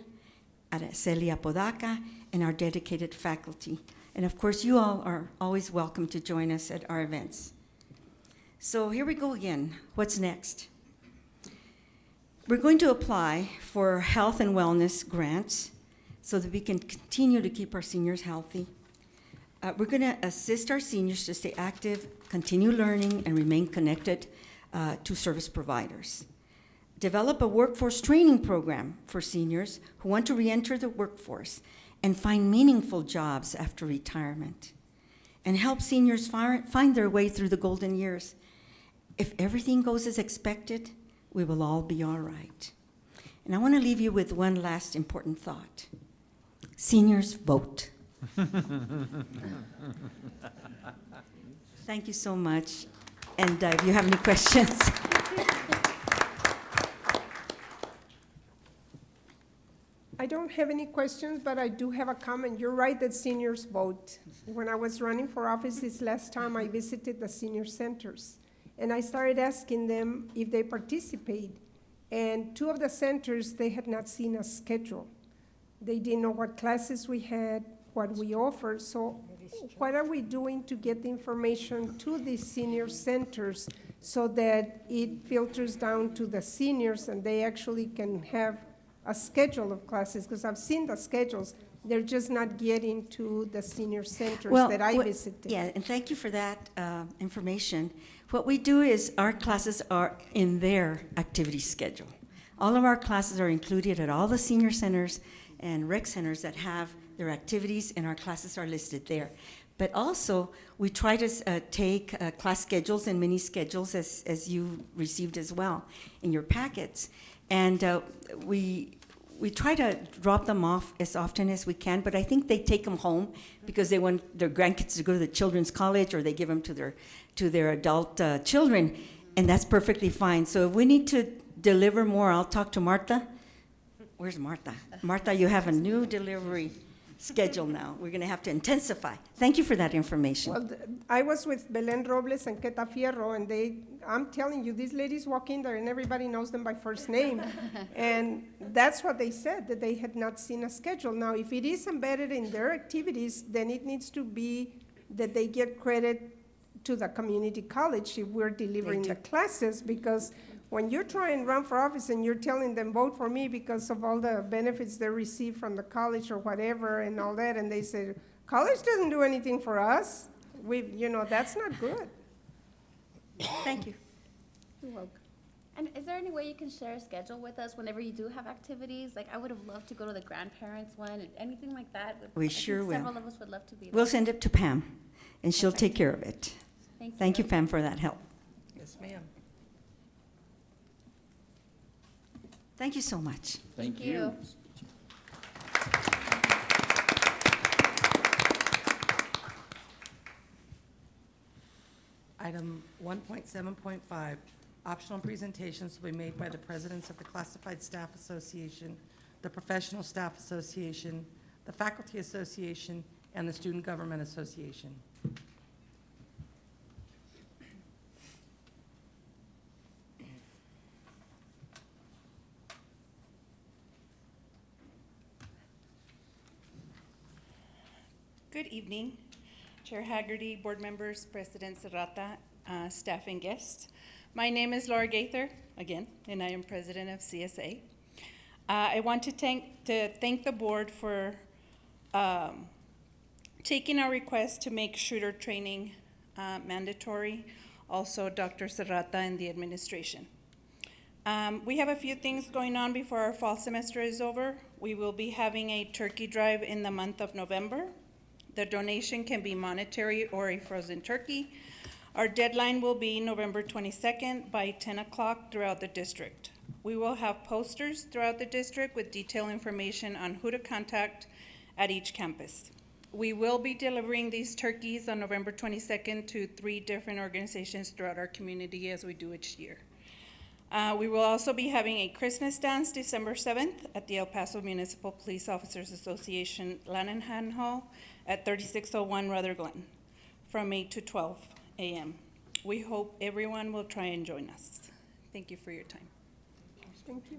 [SPEAKER 11] Araceli Apodaca, and our dedicated faculty. And of course, you all are always welcome to join us at our events. So here we go again. What's next? We're going to apply for health and wellness grants so that we can continue to keep our seniors healthy. We're going to assist our seniors to stay active, continue learning, and remain connected to service providers. Develop a workforce training program for seniors who want to reenter the workforce and find meaningful jobs after retirement. And help seniors find their way through the golden years. If everything goes as expected, we will all be all right. And I want to leave you with one last important thought. Seniors, vote. Thank you so much. And if you have any questions.
[SPEAKER 4] I don't have any questions, but I do have a comment. You're right that seniors vote. When I was running for office this last time, I visited the senior centers. And I started asking them if they participate. And 2 of the centers, they had not seen a schedule. They didn't know what classes we had, what we offered. So what are we doing to get the information to these senior centers so that it filters down to the seniors and they actually can have a schedule of classes? Because I've seen the schedules. They're just not getting to the senior centers that I visited.
[SPEAKER 11] Yeah, and thank you for that information. What we do is our classes are in their activity schedule. All of our classes are included at all the senior centers and rec centers that have their activities, and our classes are listed there. But also, we try to take class schedules and mini schedules as you received as well in your packets. And we try to drop them off as often as we can, but I think they take them home because they want their grandkids to go to the children's college, or they give them to their adult children, and that's perfectly fine. So if we need to deliver more, I'll talk to Martha. Where's Martha? Martha, you have a new delivery schedule now. We're going to have to intensify. Thank you for that information.
[SPEAKER 4] Well, I was with Belen Robles and Queta Fierro, and I'm telling you, these ladies walk in there and everybody knows them by first name. And that's what they said, that they had not seen a schedule. Now, if it is embedded in their activities, then it needs to be that they get credit to the community college if we're delivering the classes, because when you try and run for office and you're telling them, vote for me because of all the benefits they receive from the college or whatever and all that, and they say, college doesn't do anything for us, that's not good.
[SPEAKER 15] Thank you.
[SPEAKER 4] You're welcome.
[SPEAKER 15] And is there any way you can share a schedule with us whenever you do have activities? Like, I would have loved to go to the grandparents one, anything like that.
[SPEAKER 11] We
[SPEAKER 15] I think
[SPEAKER 11] sure will.
[SPEAKER 15] Several of us would love to be there.
[SPEAKER 11] We'll send it to Pam, and she'll
[SPEAKER 15] Okay.
[SPEAKER 11] take care of it. Thank you, Pam, for that help.
[SPEAKER 3] Yes, ma'am.
[SPEAKER 11] Thank you so much.
[SPEAKER 1] Thank you.
[SPEAKER 3] Item 1.7.5, optional presentations will be made by the presidents of the Classified Staff Association, the Professional Staff Association, the Faculty Association, and the Student Government Association.
[SPEAKER 16] Good evening, Chair Haggerty, board members, President Serrata, staff and guests. My name is Laura Gaither, again, and I am president of CSA. I want to thank the board for taking our request to make shooter training mandatory, also Dr. Serrata and the administration. We have a few things going on before our fall semester is over. We will be having a turkey drive in the month of November. The donation can be monetary or a frozen turkey. Our deadline will be November 22nd by 10 o'clock throughout the district. We will have posters throughout the district with detailed information on who to contact at each campus. We will be delivering these turkeys on November 22nd to 3 different organizations throughout our community as we do each year. We will also be having a Christmas dance December 7th at the El Paso Municipal Police Officers Association Lanahan Hall at 3601 Ruther Glen from 8 to 12 a.m. We hope everyone will try and join us. Thank you for your time.
[SPEAKER 4] Thank you.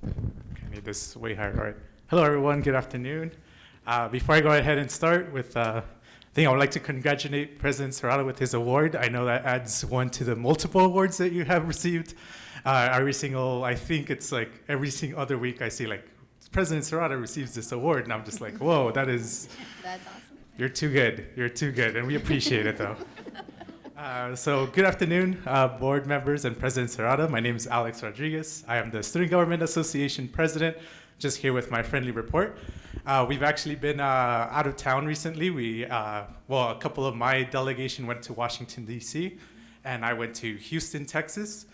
[SPEAKER 17] I need this way higher. All right. Hello, everyone. Good afternoon. Before I go ahead and start with I think I would like to congratulate President Serrata with his award. I know that adds one to the multiple awards that you have received. I think it's like every single other week I see like, President Serrata receives this award, and I'm just like, whoa, that is,
[SPEAKER 15] That's awesome.
[SPEAKER 17] you're too good. You're too good, and we appreciate it, though. So good afternoon, board members and President Serrata. My name is Alex Rodriguez. I am the Student Government Association president, just here with my friendly report. We've actually been out of town recently. A couple of my delegation went to Washington, D.C., and I went to Houston, Texas.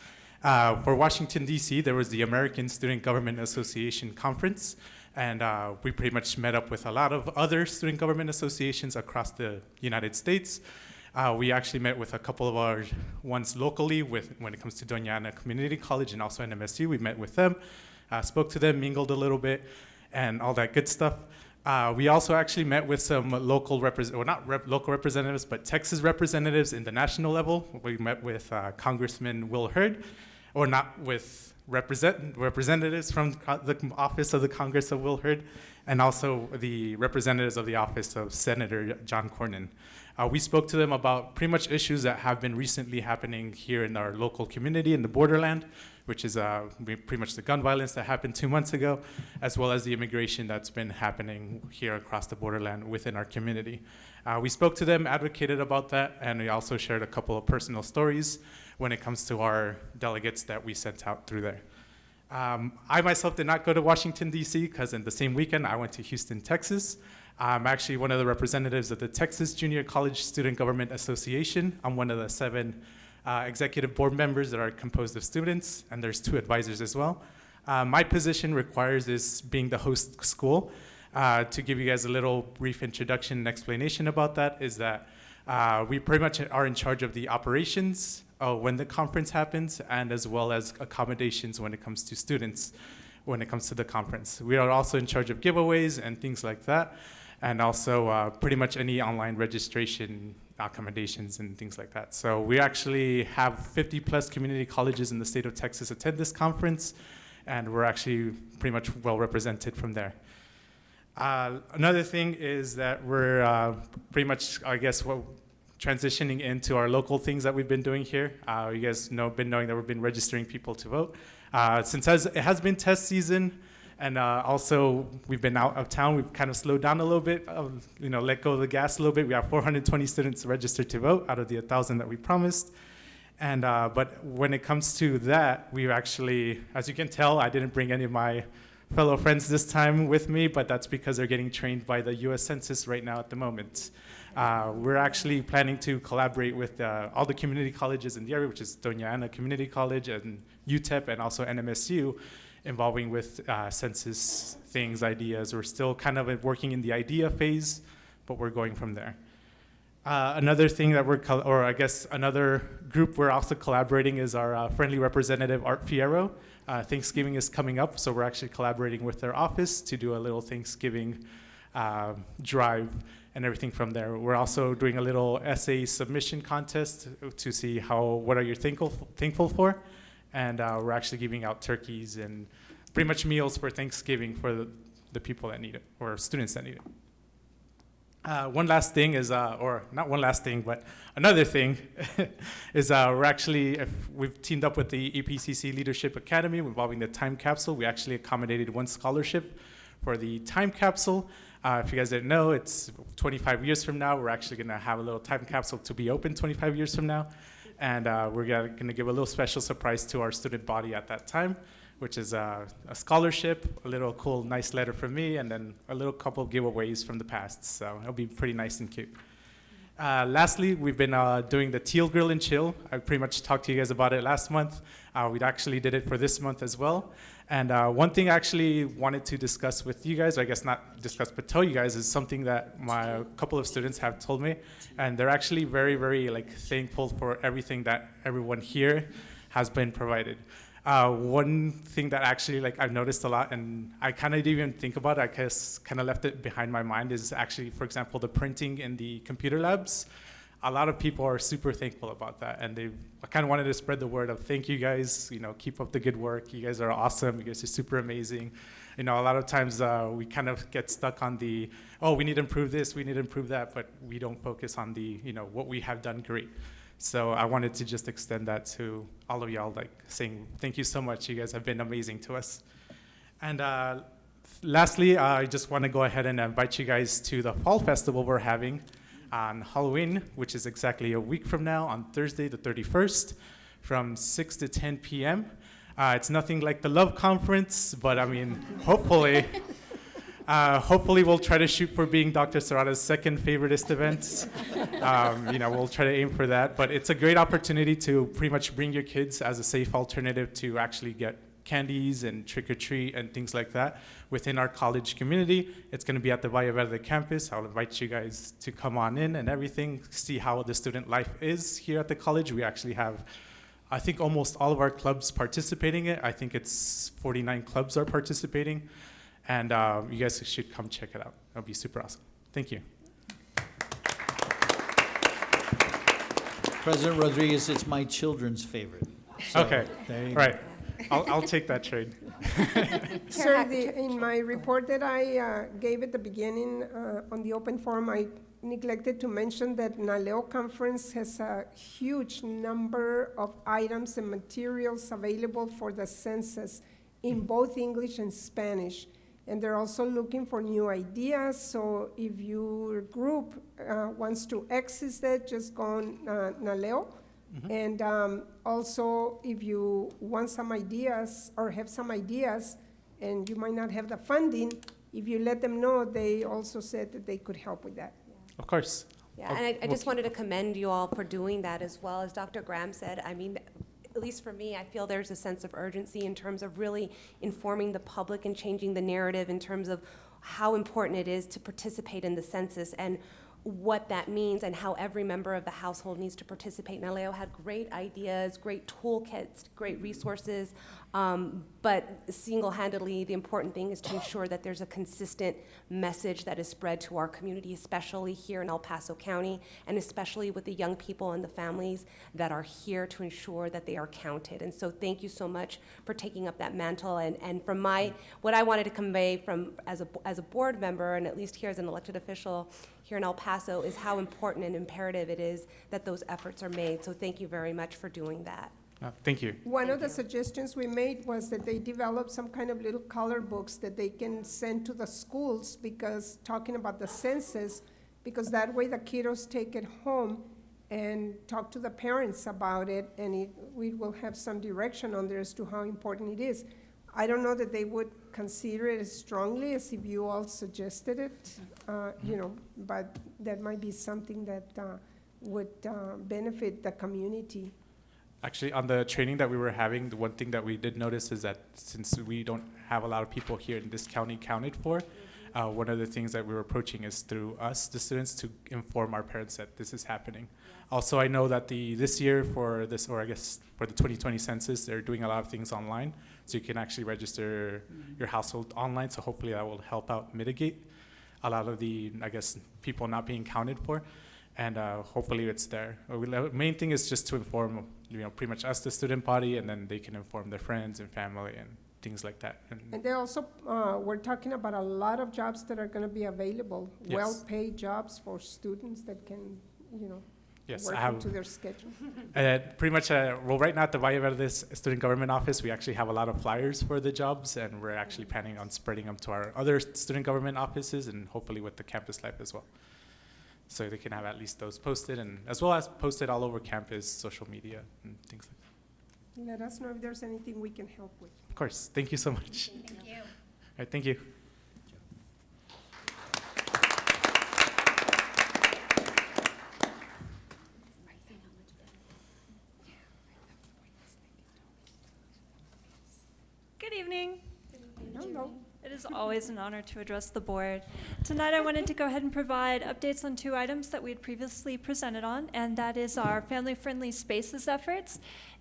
[SPEAKER 17] For Washington, D.C., there was the American Student Government Association Conference, and we pretty much met up with a lot of other student government associations across the United States. We actually met with a couple of our ones locally when it comes to Doña Ana Community College and also NMSU. We met with them, spoke to them, mingled a little bit, and all that good stuff. We also actually met with some local local representatives, but Texas representatives in the national level. We met with Congressman Will Hurd, or not with representatives from the office of the Congress of Will Hurd, and also the representatives of the office of Senator John Cornyn. We spoke to them about pretty much issues that have been recently happening here in our local community in the borderland, which is pretty much the gun violence that happened 2 months ago, as well as the immigration that's been happening here across the borderland within our community. We spoke to them, advocated about that, and we also shared a couple of personal stories when it comes to our delegates that we sent out through there. I myself did not go to Washington, D.C., because in the same weekend I went to Houston, Texas. I'm actually one of the representatives of the Texas Junior College Student Government Association. I'm one of the 7 executive board members that are composed of students, and there's 2 advisors as well. My position requires this being the host school. To give you guys a little brief introduction and explanation about that is that we pretty much are in charge of the operations when the conference happens, and as well as accommodations when it comes to students when it comes to the conference. We are also in charge of giveaways and things like that, and also pretty much any online registration accommodations and things like that. So we actually have 50+ community colleges in the state of Texas attend this conference, and we're actually pretty much well represented from there. Another thing is that we're pretty much, I guess, transitioning into our local things that we've been doing here. You guys been knowing that we've been registering people to vote. Since it has been test season, and also we've been out of town, we've kind of slowed down a little bit, let go of the gas a little bit. We have 420 students registered to vote out of the 1,000 that we promised. And but when it comes to that, we've actually, as you can tell, I didn't bring any of my fellow friends this time with me, but that's because they're getting trained by the U.S. Census right now at the moment. We're actually planning to collaborate with all the community colleges in the area, which is Doña Ana Community College and UTEP and also NMSU, involving with census things, ideas. We're still kind of working in the idea phase, but we're going from there. Another thing that another group we're also collaborating is our friendly representative, Art Fierro. Thanksgiving is coming up, so we're actually collaborating with their office to do a little Thanksgiving drive and everything from there. We're also doing a little essay submission contest to see what are you thankful for, and we're actually giving out turkeys and pretty much meals for Thanksgiving for the people that need it, or students that need it. One last thing is, or not one last thing, but another thing is we've teamed up with the EPCC Leadership Academy involving the time capsule. We actually accommodated one scholarship for the time capsule. If you guys didn't know, it's 25 years from now. We're actually going to have a little time capsule to be open 25 years from now. And we're going to give a little special surprise to our student body at that time, which is a scholarship, a little cool, nice letter from me, and then a little couple of giveaways from the past. So it'll be pretty nice and cute. Lastly, we've been doing the Teal Grill and Chill. I pretty much talked to you guys about it last month. We actually did it for this month as well. And one thing I actually wanted to discuss with you guys, I guess not discuss, but tell you guys, is something that a couple of students have told me. And they're actually very, very thankful for everything that everyone here has been provided. One thing that actually I've noticed a lot, and I kind of didn't even think about it, I guess kind of left it behind my mind, is actually, for example, the printing in the computer labs. A lot of people are super thankful about that, and I kind of wanted to spread the word of thank you guys, keep up the good work. You guys are awesome. You guys are super amazing. A lot of times we kind of get stuck on we need to improve this, we need to improve that, but we don't focus on what we have done great. So I wanted to just extend that to all of y'all, saying thank you so much. You guys have been amazing to us. And lastly, I just want to go ahead and invite you guys to the Fall Festival we're having on Halloween, which is exactly a week from now, on Thursday the 31st, from 6 to 10 p.m. It's nothing like the Love Conference, but I mean, hopefully we'll try to shoot for being Dr. Serrata's second favoriteest event. We'll try to aim for that. But it's a great opportunity to pretty much bring your kids as a safe alternative to actually get candies and trick or treat and things like that within our college community. It's going to be at the Valle Verde campus. I'll invite you guys to come on in and everything, see how the student life is here at the college. We actually have, I think, almost all of our clubs participating in it. I think it's 49 clubs are participating. And you guys should come check it out. It'll be super awesome. Thank you.
[SPEAKER 5] President Rodriguez, it's my children's favorite. So,
[SPEAKER 17] okay, right. I'll take that trade.
[SPEAKER 4] Sir, in my report that I gave at the beginning on the open forum, I neglected to mention that NALEO conference has a huge number of items and materials available for the census in both English and Spanish. And they're also looking for new ideas. So if your group wants to access that, just go on NALEO. Mm-hmm. And also, if you want some ideas or have some ideas and you might not have the funding, if you let them know, they also said that they could help with that.
[SPEAKER 17] Yeah. Of course.
[SPEAKER 6] Yeah, and I just wanted to commend you all for doing that as well. As Dr. Graham said, I mean, at least for me, I feel there's a sense of urgency in terms of really informing the public and changing the narrative in terms of how important it is to participate in the census and what that means and how every member of the household needs to participate. NALEO had great ideas, great toolkits, great resources. But single-handedly, the important thing is to ensure that there's a consistent message that is spread to our community, especially here in El Paso County, and especially with the young people and the families that are here, to ensure that they are counted. And so thank you so much for taking up that mantle. And from what I wanted to convey as a board member, and at least here as an elected official here in El Paso, is how important and imperative it is that those efforts are made. So thank you very much for doing that.
[SPEAKER 17] Thank you.
[SPEAKER 4] One of the suggestions we made was that they develop some kind of little color books that they can send to the schools, because talking about the census, because that way the kiddos take it home and talk to the parents about it, and we will have some direction on there as to how important it is. I don't know that they would consider it as strongly as if you all suggested it, but that might be something that would benefit the community.
[SPEAKER 17] Actually, on the training that we were having, the one thing that we did notice is that since we don't have a lot of people here in this county counted for, one of the things that we were approaching is through us, the students, to inform our parents that this is happening. Yes. Also, I know that this year for the 2020 census, they're doing a lot of things online, so you can actually register your household online, so hopefully that will help out mitigate a lot of the, people not being counted for. And hopefully it's there. The main thing is just to inform, pretty much us, the student body, and then they can inform their friends and family and things like that.
[SPEAKER 4] And they also, we're talking about a lot of jobs that are going to be available,
[SPEAKER 17] yes.
[SPEAKER 4] Well-paid jobs for students that can,
[SPEAKER 17] yes,
[SPEAKER 4] work into their schedule.
[SPEAKER 17] Pretty much, right now at the Valle Verdes Student Government Office, we actually have a lot of flyers for the jobs, and we're actually planning on spreading them to our other student government offices, and hopefully with the campus life as well. So they can have at least those posted, and as well as posted all over campus, social media, and things like that.
[SPEAKER 4] Let us know if there's anything we can help with.
[SPEAKER 17] Of course. Thank you so much.
[SPEAKER 15] Thank you.
[SPEAKER 17] All right, thank you.
[SPEAKER 18] Good evening.
[SPEAKER 4] Hello.
[SPEAKER 18] It is always an honor to address the board. Tonight I wanted to go ahead and provide updates on 2 items that we had previously presented on, and that is our family-friendly spaces efforts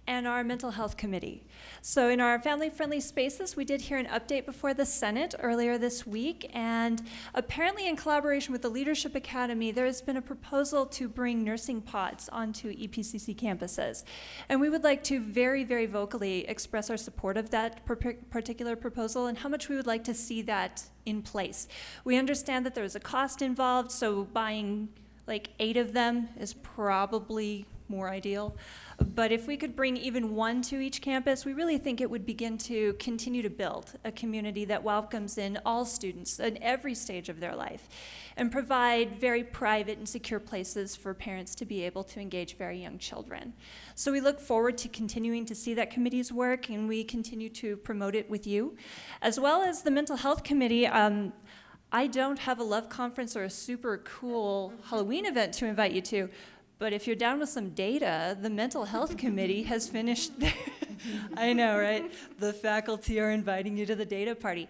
[SPEAKER 18] and our mental health committee. So in our family-friendly spaces, we did hear an update before the Senate earlier this week, and apparently in collaboration with the Leadership Academy, there has been a proposal to bring nursing pods onto EPCC campuses. And we would like to very, very vocally express our support of that particular proposal and how much we would like to see that in place. We understand that there's a cost involved, so buying like 8 of them is probably more ideal. But if we could bring even 1 to each campus, we really think it would begin to continue to build a community that welcomes in all students at every stage of their life and provide very private and secure places for parents to be able to engage very young children. So we look forward to continuing to see that committee's work, and we continue to promote it with you. As well as the Mental Health Committee, I don't have a love conference or a super cool Halloween event to invite you to, but if you're down with some data, the Mental Health Committee has finished their I know, right? The faculty are inviting you to the data party.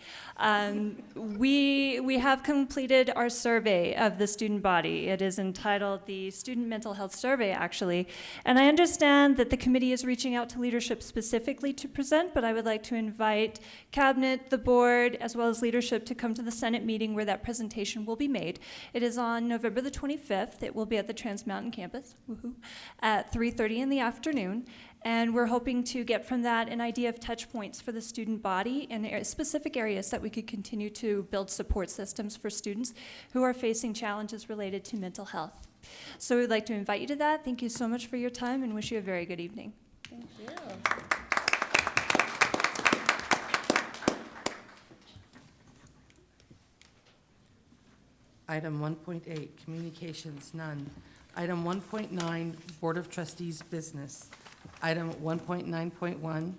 [SPEAKER 18] We have completed our survey of the student body. It is entitled the Student Mental Health Survey, actually. And I understand that the committee is reaching out to leadership specifically to present, but I would like to invite cabinet, the board, as well as leadership to come to the Senate meeting where that presentation will be made. It is on November the 25th. It will be at the Trans Mountain campus, woohoo, at 3:30 in the afternoon. And we're hoping to get from that an idea of touch points for the student body and specific areas that we could continue to build support systems for students who are facing challenges related to mental health. So we'd like to invite you to that. Thank you so much for your time and wish you a very good evening.
[SPEAKER 15] Thank you.
[SPEAKER 3] Item 1.8, communications, none. Item 1.9, Board of Trustees business. Item 1.9.1,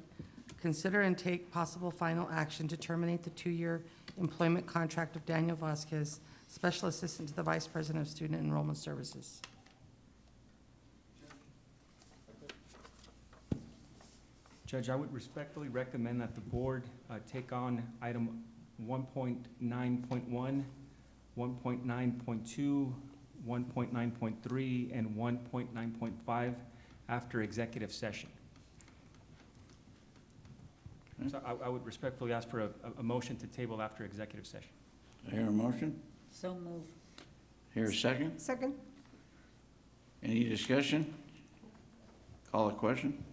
[SPEAKER 3] consider and take possible final action to terminate the 2-year employment contract of Daniel Vasquez, Special Assistant to the Vice President of Student Enrollment Services.
[SPEAKER 19] Judge, I would respectfully recommend that the board take on item 1.9.1, 1.9.2, 1.9.3, and 1.9.5 after executive session. So I would respectfully ask for a motion to table after executive session.
[SPEAKER 1] I hear a motion.
[SPEAKER 7] So move.
[SPEAKER 1] Hear a second.
[SPEAKER 4] Second?
[SPEAKER 1] Any discussion? Call a question.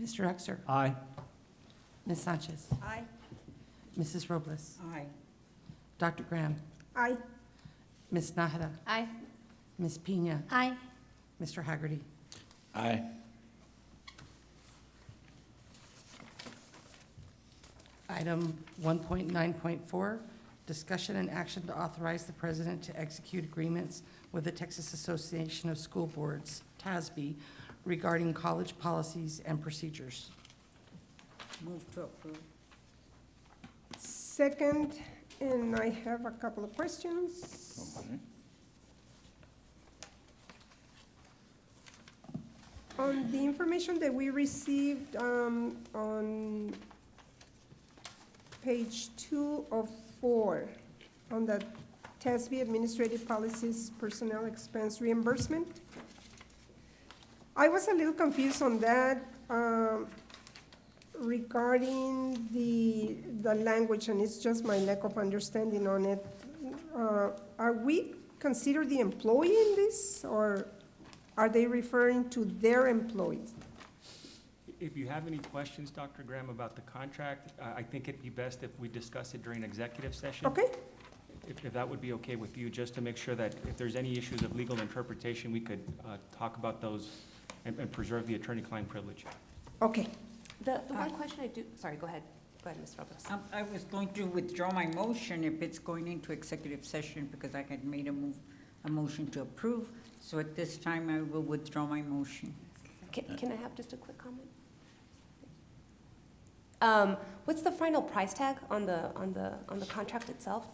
[SPEAKER 3] Mr. Uxer?
[SPEAKER 19] Aye.
[SPEAKER 3] Ms. Sanchez?
[SPEAKER 6] Aye.
[SPEAKER 3] Mrs. Robles?
[SPEAKER 7] Aye.
[SPEAKER 3] Dr. Graham?
[SPEAKER 4] Aye.
[SPEAKER 3] Ms. Nájera?
[SPEAKER 15] Aye.
[SPEAKER 3] Ms. Pina?
[SPEAKER 10] Aye.
[SPEAKER 3] Mr. Haggerty?
[SPEAKER 1] Aye.
[SPEAKER 3] Item 1.9.4, discussion and action to authorize the president to execute agreements with the Texas Association of School Boards, TASB, regarding college policies and procedures.
[SPEAKER 7] Move to approve.
[SPEAKER 4] Second, and I have a couple of questions.
[SPEAKER 1] Okay.
[SPEAKER 4] On the information that we received on page 2 of 4, on the TASB Administrative Policies Personnel Expense Reimbursement, I was a little confused on that regarding the language, and it's just my lack of understanding on it. Are we considered the employee in this, or are they referring to their employees?
[SPEAKER 19] If you have any questions, Dr. Graham, about the contract, I think it'd be best if we discuss it during executive session.
[SPEAKER 4] Okay,
[SPEAKER 19] If that would be okay with you, just to make sure that if there's any issues of legal interpretation, we could talk about those and preserve the attorney-client privilege.
[SPEAKER 4] okay.
[SPEAKER 6] The one question I do, sorry, go ahead. Go ahead, Ms. Robles.
[SPEAKER 7] I was going to withdraw my motion if it's going into executive session because I had made a motion to approve. So at this time, I will withdraw my motion.
[SPEAKER 6] Can I have just a quick comment? What's the final price tag on the contract itself?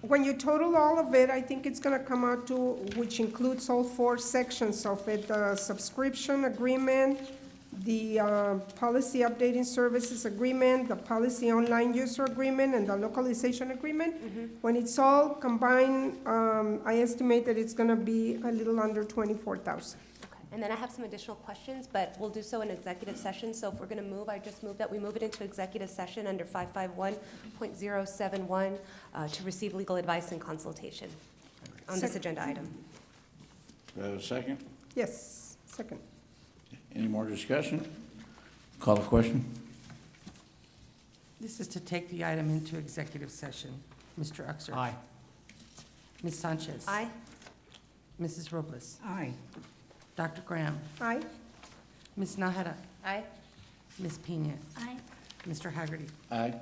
[SPEAKER 4] When you total all of it, I think it's gonna come out to, which includes all 4 sections of it, the subscription agreement, the policy updating services agreement, the policy online user agreement, and the localization agreement. When it's all combined, I estimate that it's gonna be a little under 24,000.
[SPEAKER 6] Okay, and then I have some additional questions, but we'll do so in executive session. So if we're going to move, I just move that we move it into executive session under 551.071 to receive legal advice and consultation on this agenda item.
[SPEAKER 1] Do I have a second?
[SPEAKER 4] Yes, second.
[SPEAKER 1] Any more discussion? Call a question.
[SPEAKER 3] This is to take the item into executive session. Mr. Uxer?
[SPEAKER 19] Aye.
[SPEAKER 3] Ms. Sanchez?
[SPEAKER 6] Aye.
[SPEAKER 3] Mrs. Robles?
[SPEAKER 7] Aye.
[SPEAKER 3] Dr. Graham?
[SPEAKER 4] Aye.
[SPEAKER 3] Ms. Nájera?
[SPEAKER 6] Aye.
[SPEAKER 3] Ms. Pina?
[SPEAKER 10] Aye.
[SPEAKER 3] Mr. Haggerty?
[SPEAKER 1] Aye.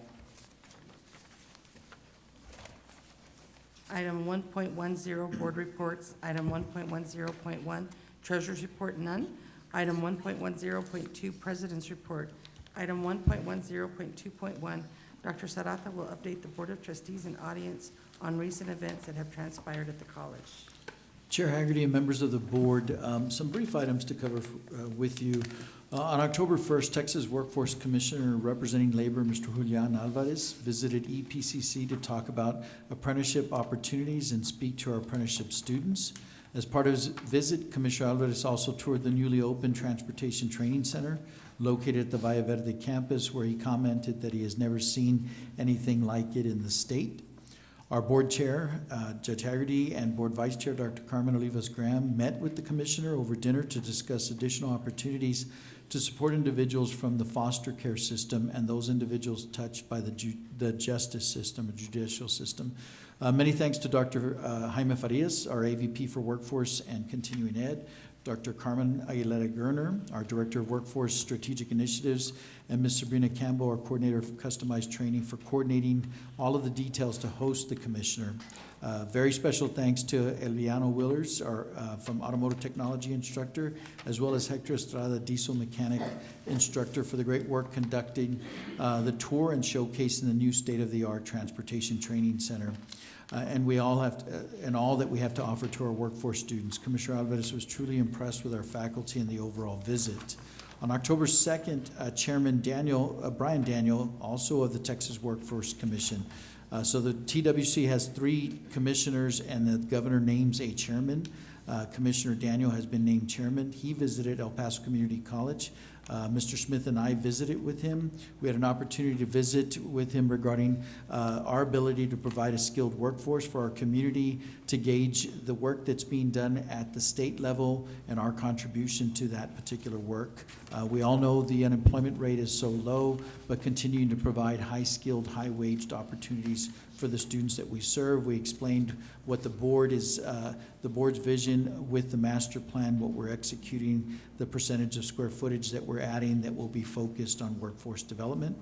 [SPEAKER 3] Item 1.10, board reports. Item 1.10.1, treasurer's report, none. Item 1.10.2, president's report. Item 1.10.2.1, Dr. Zarata will update the Board of Trustees and audience on recent events that have transpired at the college.
[SPEAKER 5] Chair Haggerty and members of the board, some brief items to cover with you. On October 1st, Texas Workforce Commissioner representing labor, Mr. Julian Alvarez, visited EPCC to talk about apprenticeship opportunities and speak to our apprenticeship students. As part of his visit, Commissioner Alvarez also toured the newly opened Transportation Training Center located at the Valle Verde campus, where he commented that he has never seen anything like it in the state. Our board chair, Judge Haggerty, and board vice chair, Dr. Carmen Olivas Graham, met with the commissioner over dinner to discuss additional opportunities to support individuals from the foster care system and those individuals touched by the justice system, or judicial system. Many thanks to Dr. Jaime Farias, our AVP for Workforce and Continuing Ed, Dr. Carmen Aguilera-Gerner, our Director of Workforce Strategic Initiatives, and Ms. Sabrina Campbell, our Coordinator of Customized Training, for coordinating all of the details to host the Commissioner. Very special thanks to Eliano Willers, our from Automotive Technology Instructor, as well as Hector Estrada, Diesel Mechanic Instructor, for the great work conducting the tour and showcasing the new state-of-the-art Transportation Training Center. And we all have to, and all that we have to offer to our workforce students. Commissioner Alvarez was truly impressed with our faculty and the overall visit. On October 2nd, Chairman Brian Daniel, also of the Texas Workforce Commission. So the TWC has 3 commissioners and the governor names a chairman. Commissioner Daniel has been named chairman. He visited El Paso Community College. Mr. Smith and I visited with him. We had an opportunity to visit with him regarding our ability to provide a skilled workforce for our community, to gauge the work that's being done at the state level and our contribution to that particular work. We all know the unemployment rate is so low, but continuing to provide high-skilled, high-waged opportunities for the students that we serve. We explained what the board is, the board's vision with the master plan, what we're executing, the percentage of square footage that we're adding that will be focused on workforce development.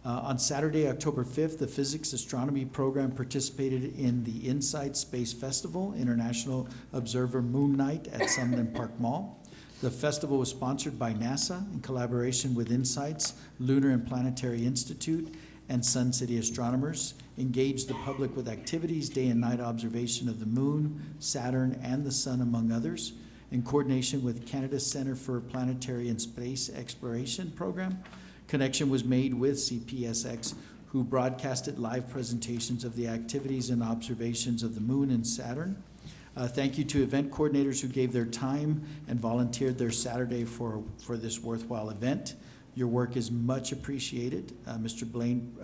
[SPEAKER 5] On Saturday, October 5th, the Physics Astronomy program participated in the Inside Space Festival, International Observer Moon Night at Sunland Park Mall. The festival was sponsored by NASA in collaboration with InSights, Lunar and Planetary Institute, and Sun City astronomers, engaged the public with activities, day and night observation of the moon, Saturn, and the sun, among others, in coordination with Canada's Center for Planetary and Space Exploration program. Connection was made with CPSX, who broadcasted live presentations of the activities and observations of the moon and Saturn. Thank you to event coordinators who gave their time and volunteered their Saturday for this worthwhile event. Your work is much appreciated. Mr. Blaine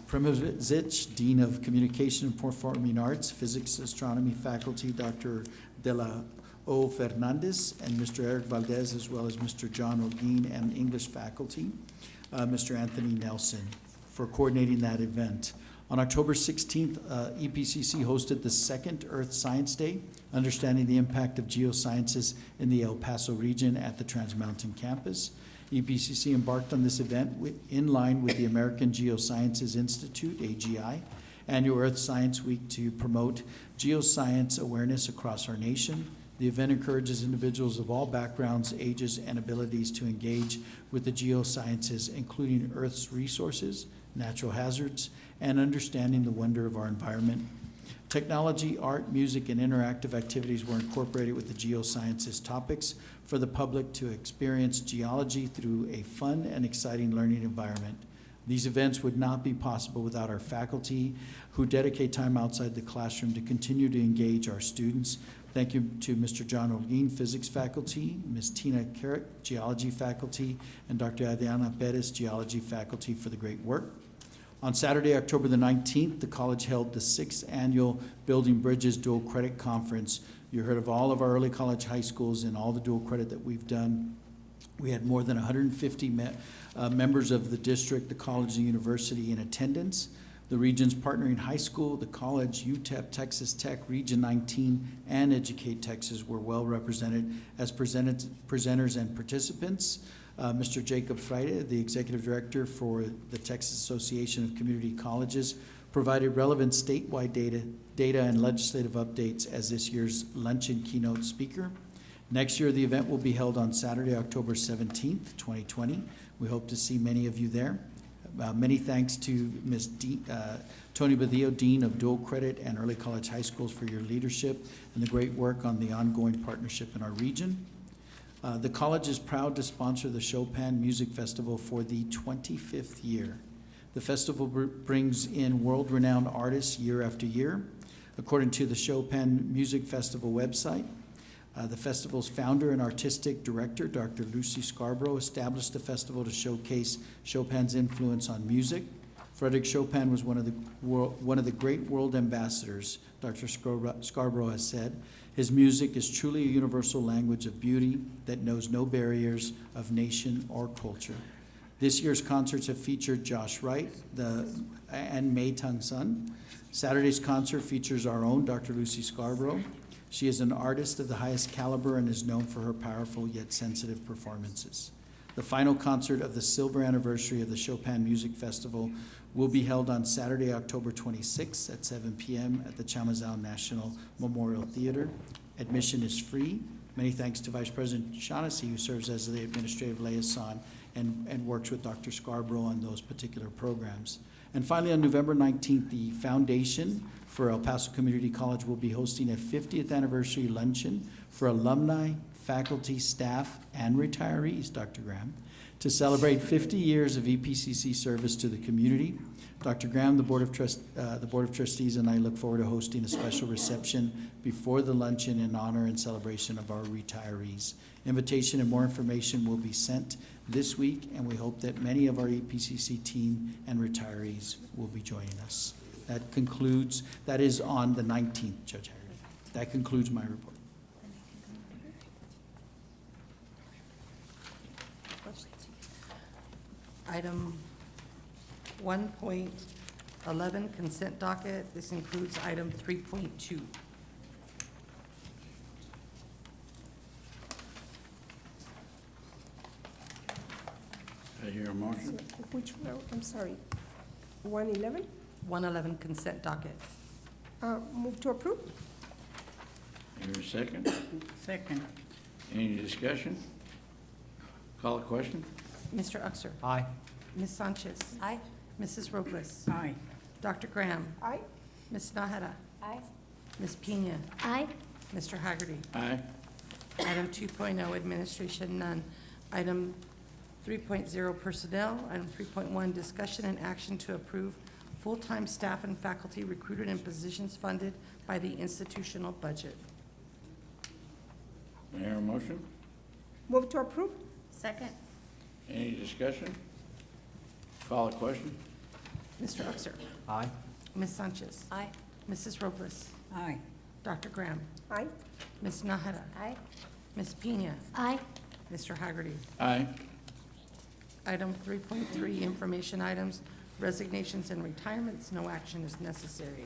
[SPEAKER 5] Primovic, Dean of Communication and Performing Arts, Physics Astronomy faculty, Dr. De La O. Fernandez, and Mr. Eric Valdez, as well as Mr. John Olguin and English faculty, Mr. Anthony Nelson, for coordinating that event. On October 16th, EPCC hosted the second Earth Science Day, understanding the impact of geosciences in the El Paso region at the Trans Mountain campus. EPCC embarked on this event in line with the American Geosciences Institute, AGI, Annual Earth Science Week to promote geoscience awareness across our nation. The event encourages individuals of all backgrounds, ages, and abilities to engage with the geosciences, including Earth's resources, natural hazards, and understanding the wonder of our environment. Technology, art, music, and interactive activities were incorporated with the geosciences topics for the public to experience geology through a fun and exciting learning environment. These events would not be possible without our faculty who dedicate time outside the classroom to continue to engage our students. Thank you to Mr. John Olguin, physics faculty, Ms. Tina Carrick, geology faculty, and Dr. Adriana Perez, geology faculty, for the great work. On Saturday, October the 19th, the college held the 6th annual Building Bridges Dual Credit Conference. You heard of all of our early college high schools and all the dual credit that we've done. We had more than 150 members of the district, the college, the university in attendance. The region's partnering high school, the college, UTEP, Texas Tech, Region 19, and Educate Texas were well represented as presenters and participants. Mr. Jacob Freire, the executive director for the Texas Association of Community Colleges, provided relevant statewide data and legislative updates as this year's luncheon keynote speaker. Next year, the event will be held on Saturday, October 17th, 2020. We hope to see many of you there. Many thanks to Ms. Tony Badillo, Dean of Dual Credit and Early College High Schools, for your leadership and the great work on the ongoing partnership in our region. The college is proud to sponsor the Chopin Music Festival for the 25th year. The festival brings in world-renowned artists year after year. According to the Chopin Music Festival website, the festival's founder and artistic director, Dr. Lucy Scarborough, established the festival to showcase Chopin's influence on music. Frederick Chopin was one of the great world ambassadors, Dr. Scarborough has said. His music is truly a universal language of beauty that knows no barriers of nation or culture. This year's concerts have featured Josh Wright and Mei Tung Sun. Saturday's concert features our own Dr. Lucy Scarborough. She is an artist of the highest caliber and is known for her powerful yet sensitive performances. The final concert of the silver anniversary of the Chopin Music Festival will be held on Saturday, October 26th at 7 p.m. at the Chamazal National Memorial Theater. Admission is free. Many thanks to Vice President Shaughnessy, who serves as the administrative liaison and works with Dr. Scarborough on those particular programs. And finally, on November 19th, the Foundation for El Paso Community College will be hosting a 50th anniversary luncheon for alumni, faculty, staff, and retirees, Dr. Graham, to celebrate 50 years of EPCC service to the community. Dr. Graham, the Board of Trustees and I look forward to hosting a special reception before the luncheon in honor and celebration of our retirees. Invitation and more information will be sent this week, and we hope that many of our EPCC team and retirees will be joining us. That is on the 19th, Judge Hagerty. That concludes my report.
[SPEAKER 3] Item 1.11, consent docket. This includes item 3.2.
[SPEAKER 1] I hear a motion.
[SPEAKER 4] Which one? I'm sorry. 111?
[SPEAKER 3] 111, consent docket.
[SPEAKER 4] Move to approve?
[SPEAKER 1] Hear a second.
[SPEAKER 7] Second.
[SPEAKER 1] Any discussion? Call a question?
[SPEAKER 3] Mr. Uxer.
[SPEAKER 17] Aye.
[SPEAKER 3] Ms. Sanchez.
[SPEAKER 6] Aye.
[SPEAKER 3] Mrs. Robles.
[SPEAKER 7] Aye.
[SPEAKER 3] Dr. Graham.
[SPEAKER 4] Aye.
[SPEAKER 3] Ms. Nahara.
[SPEAKER 15] Aye.
[SPEAKER 3] Ms. Pena.
[SPEAKER 10] Aye.
[SPEAKER 3] Mr. Haggerty.
[SPEAKER 1] Aye.
[SPEAKER 3] Item 2.0, administration, none. Item 3.0, personnel. Item 3.1, discussion and action to approve full-time staff and faculty recruited in positions funded by the institutional budget.
[SPEAKER 1] I hear a motion.
[SPEAKER 4] Move to approve?
[SPEAKER 15] Second.
[SPEAKER 1] Any discussion? Call a question?
[SPEAKER 3] Mr. Uxer.
[SPEAKER 17] Aye.
[SPEAKER 3] Ms. Sanchez.
[SPEAKER 6] Aye.
[SPEAKER 3] Mrs. Robles.
[SPEAKER 7] Aye.
[SPEAKER 3] Dr. Graham.
[SPEAKER 4] Aye.
[SPEAKER 3] Ms. Nahara.
[SPEAKER 15] Aye.
[SPEAKER 3] Ms. Pena.
[SPEAKER 10] Aye.
[SPEAKER 3] Mr. Haggerty.
[SPEAKER 1] Aye.
[SPEAKER 3] Item 3.3, information items, resignations and retirements, no action is necessary.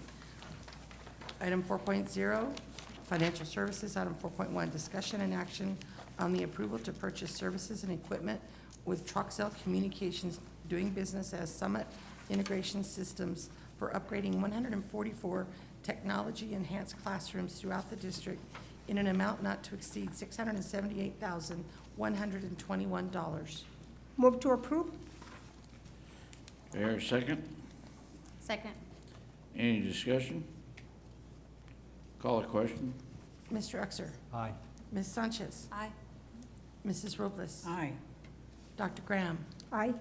[SPEAKER 3] Item 4.0, financial services. Item 4.1, discussion and action on the approval to purchase services and equipment with Troxel Communications doing business as Summit Integration Systems for upgrading 144 technology-enhanced classrooms throughout the district in an amount not to exceed $678,121.
[SPEAKER 4] Move to approve?
[SPEAKER 1] I hear a second.
[SPEAKER 15] Second.
[SPEAKER 1] Any discussion? Call a question?
[SPEAKER 3] Mr. Uxer.
[SPEAKER 17] Aye.
[SPEAKER 3] Ms. Sanchez.
[SPEAKER 6] Aye.
[SPEAKER 3] Mrs. Robles.
[SPEAKER 7] Aye.
[SPEAKER 3] Dr. Graham.
[SPEAKER 4] Aye.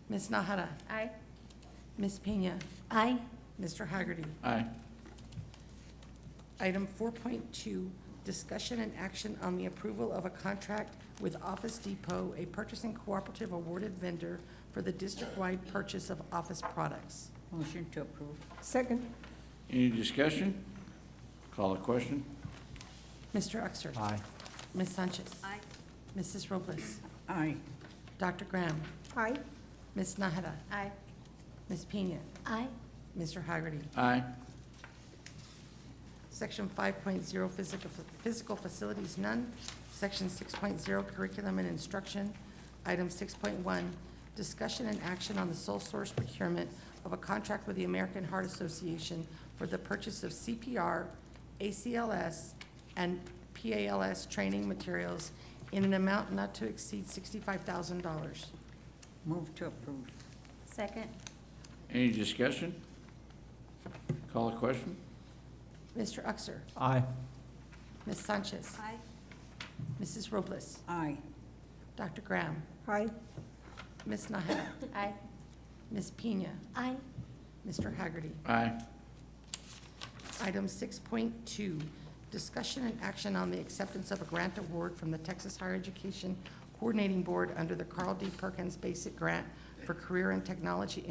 [SPEAKER 3] Ms. Nahara.
[SPEAKER 15] Aye.
[SPEAKER 3] Ms. Pena.
[SPEAKER 10] Aye.
[SPEAKER 3] Mr. Haggerty.
[SPEAKER 1] Aye.
[SPEAKER 3] Item 4.2, discussion and action on the approval of a contract with Office Depot, a purchasing cooperative awarded vendor for the district-wide purchase of office products.
[SPEAKER 7] Motion to approve.
[SPEAKER 4] Second?
[SPEAKER 1] Any discussion? Call a question?
[SPEAKER 3] Mr. Uxer.
[SPEAKER 17] Aye.
[SPEAKER 3] Ms. Sanchez.
[SPEAKER 6] Aye.
[SPEAKER 3] Mrs. Robles.
[SPEAKER 7] Aye.
[SPEAKER 3] Dr. Graham.
[SPEAKER 4] Aye.
[SPEAKER 3] Ms. Nahara.
[SPEAKER 15] Aye.
[SPEAKER 3] Ms. Pena.
[SPEAKER 10] Aye.
[SPEAKER 3] Mr. Haggerty.
[SPEAKER 1] Aye.
[SPEAKER 3] Section 5.0, physical facilities, none. Section 6.0, curriculum and instruction. Item 6.1, discussion and action on the sole source procurement of a contract with the American Heart Association for the purchase of CPR, ACLS, and PALS training materials in an amount not to exceed $65,000.
[SPEAKER 7] Move to approve.
[SPEAKER 15] Second.
[SPEAKER 1] Any discussion? Call a question?
[SPEAKER 3] Mr. Uxer.
[SPEAKER 17] Aye.
[SPEAKER 3] Ms. Sanchez.
[SPEAKER 6] Aye.
[SPEAKER 3] Mrs. Robles.
[SPEAKER 7] Aye.
[SPEAKER 3] Dr. Graham.
[SPEAKER 4] Aye.
[SPEAKER 3] Ms. Nahara.
[SPEAKER 15] Aye.
[SPEAKER 3] Ms. Pena.
[SPEAKER 10] Aye.
[SPEAKER 3] Mr. Haggerty.
[SPEAKER 1] Aye.
[SPEAKER 3] Item 6.2, discussion and action on the acceptance of a grant award from the Texas Higher Education Coordinating Board under the Carl D. Perkins Basic Grant for Career and Technology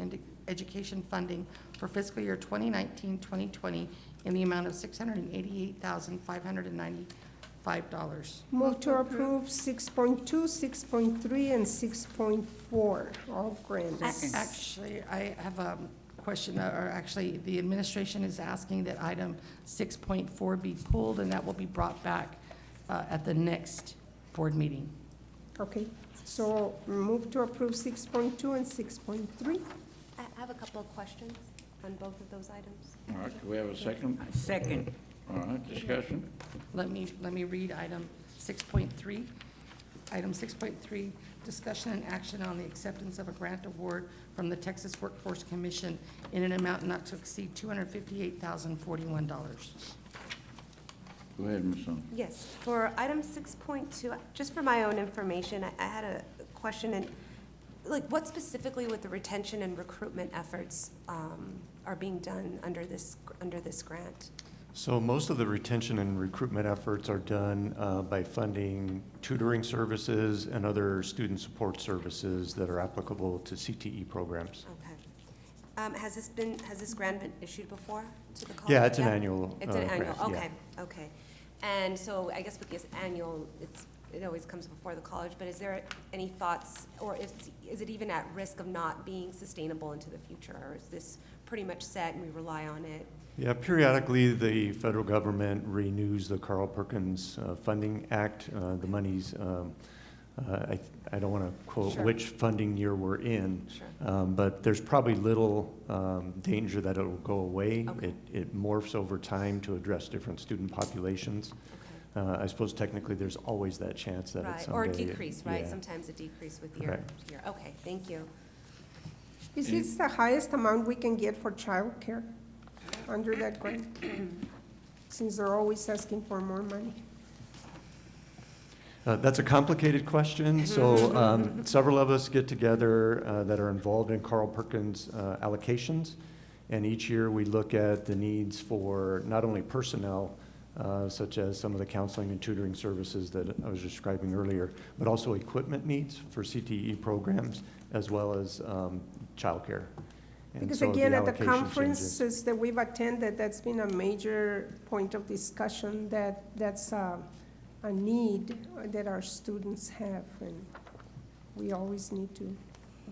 [SPEAKER 3] Education Funding for fiscal year 2019-2020 in the amount of $688,595.
[SPEAKER 4] Move to approve 6.2, 6.3, and 6.4, all grants.
[SPEAKER 3] Actually, I have a question, or actually, the administration is asking that item 6.4 be pulled, and that will be brought back at the next board meeting.
[SPEAKER 4] Okay, so move to approve 6.2 and 6.3.
[SPEAKER 6] I have a couple of questions on both of those items.
[SPEAKER 1] All right, do we have a second?
[SPEAKER 7] Second.
[SPEAKER 1] All right, discussion?
[SPEAKER 3] Let me read item 6.3. Item 6.3, discussion and action on the acceptance of a grant award from the Texas Workforce Commission in an amount not to exceed $258,041.
[SPEAKER 1] Go ahead, Ms. Song.
[SPEAKER 6] Yes, for item 6.2, just for my own information, I had a question, and like, what specifically with the retention and recruitment efforts are being done under this grant?
[SPEAKER 20] So most of the retention and recruitment efforts are done by funding tutoring services and other student support services that are applicable to CTE programs.
[SPEAKER 6] Okay. Has this grant been issued before to the college?
[SPEAKER 20] Yeah, it's an annual
[SPEAKER 6] It's an annual,
[SPEAKER 20] grant, yeah.
[SPEAKER 6] okay, okay. And so I guess with this annual, it always comes before the college, but is there any thoughts, or is it even at risk of not being sustainable into the future? Or is this pretty much set and we rely on it?
[SPEAKER 20] Yeah, periodically, the federal government renews the Carl Perkins Funding Act. The monies, I don't want to quote
[SPEAKER 6] Sure.
[SPEAKER 20] which funding year we're in,
[SPEAKER 6] Sure.
[SPEAKER 20] but there's probably little danger that it will go away.
[SPEAKER 6] Okay.
[SPEAKER 20] It morphs over time to address different student populations.
[SPEAKER 6] Okay.
[SPEAKER 20] I suppose technically there's always that chance that
[SPEAKER 6] Right,
[SPEAKER 20] it's
[SPEAKER 6] or
[SPEAKER 20] someday.
[SPEAKER 6] decrease, right?
[SPEAKER 20] Yeah.
[SPEAKER 6] Sometimes a decrease with year.
[SPEAKER 20] Right.
[SPEAKER 6] Okay, thank you.
[SPEAKER 4] Is this the highest amount we can get for childcare under that grant? Since they're always asking for more money.
[SPEAKER 20] That's a complicated question. So several of us get together that are involved in Carl Perkins allocations. And each year we look at the needs for not only personnel, such as some of the counseling and tutoring services that I was describing earlier, but also equipment needs for CTE programs, as well as childcare. And
[SPEAKER 4] Because
[SPEAKER 20] so the
[SPEAKER 4] again, at the
[SPEAKER 20] allocation changes.
[SPEAKER 4] conferences that we've attended, that's been a major point of discussion, that's a need that our students have. And we always need to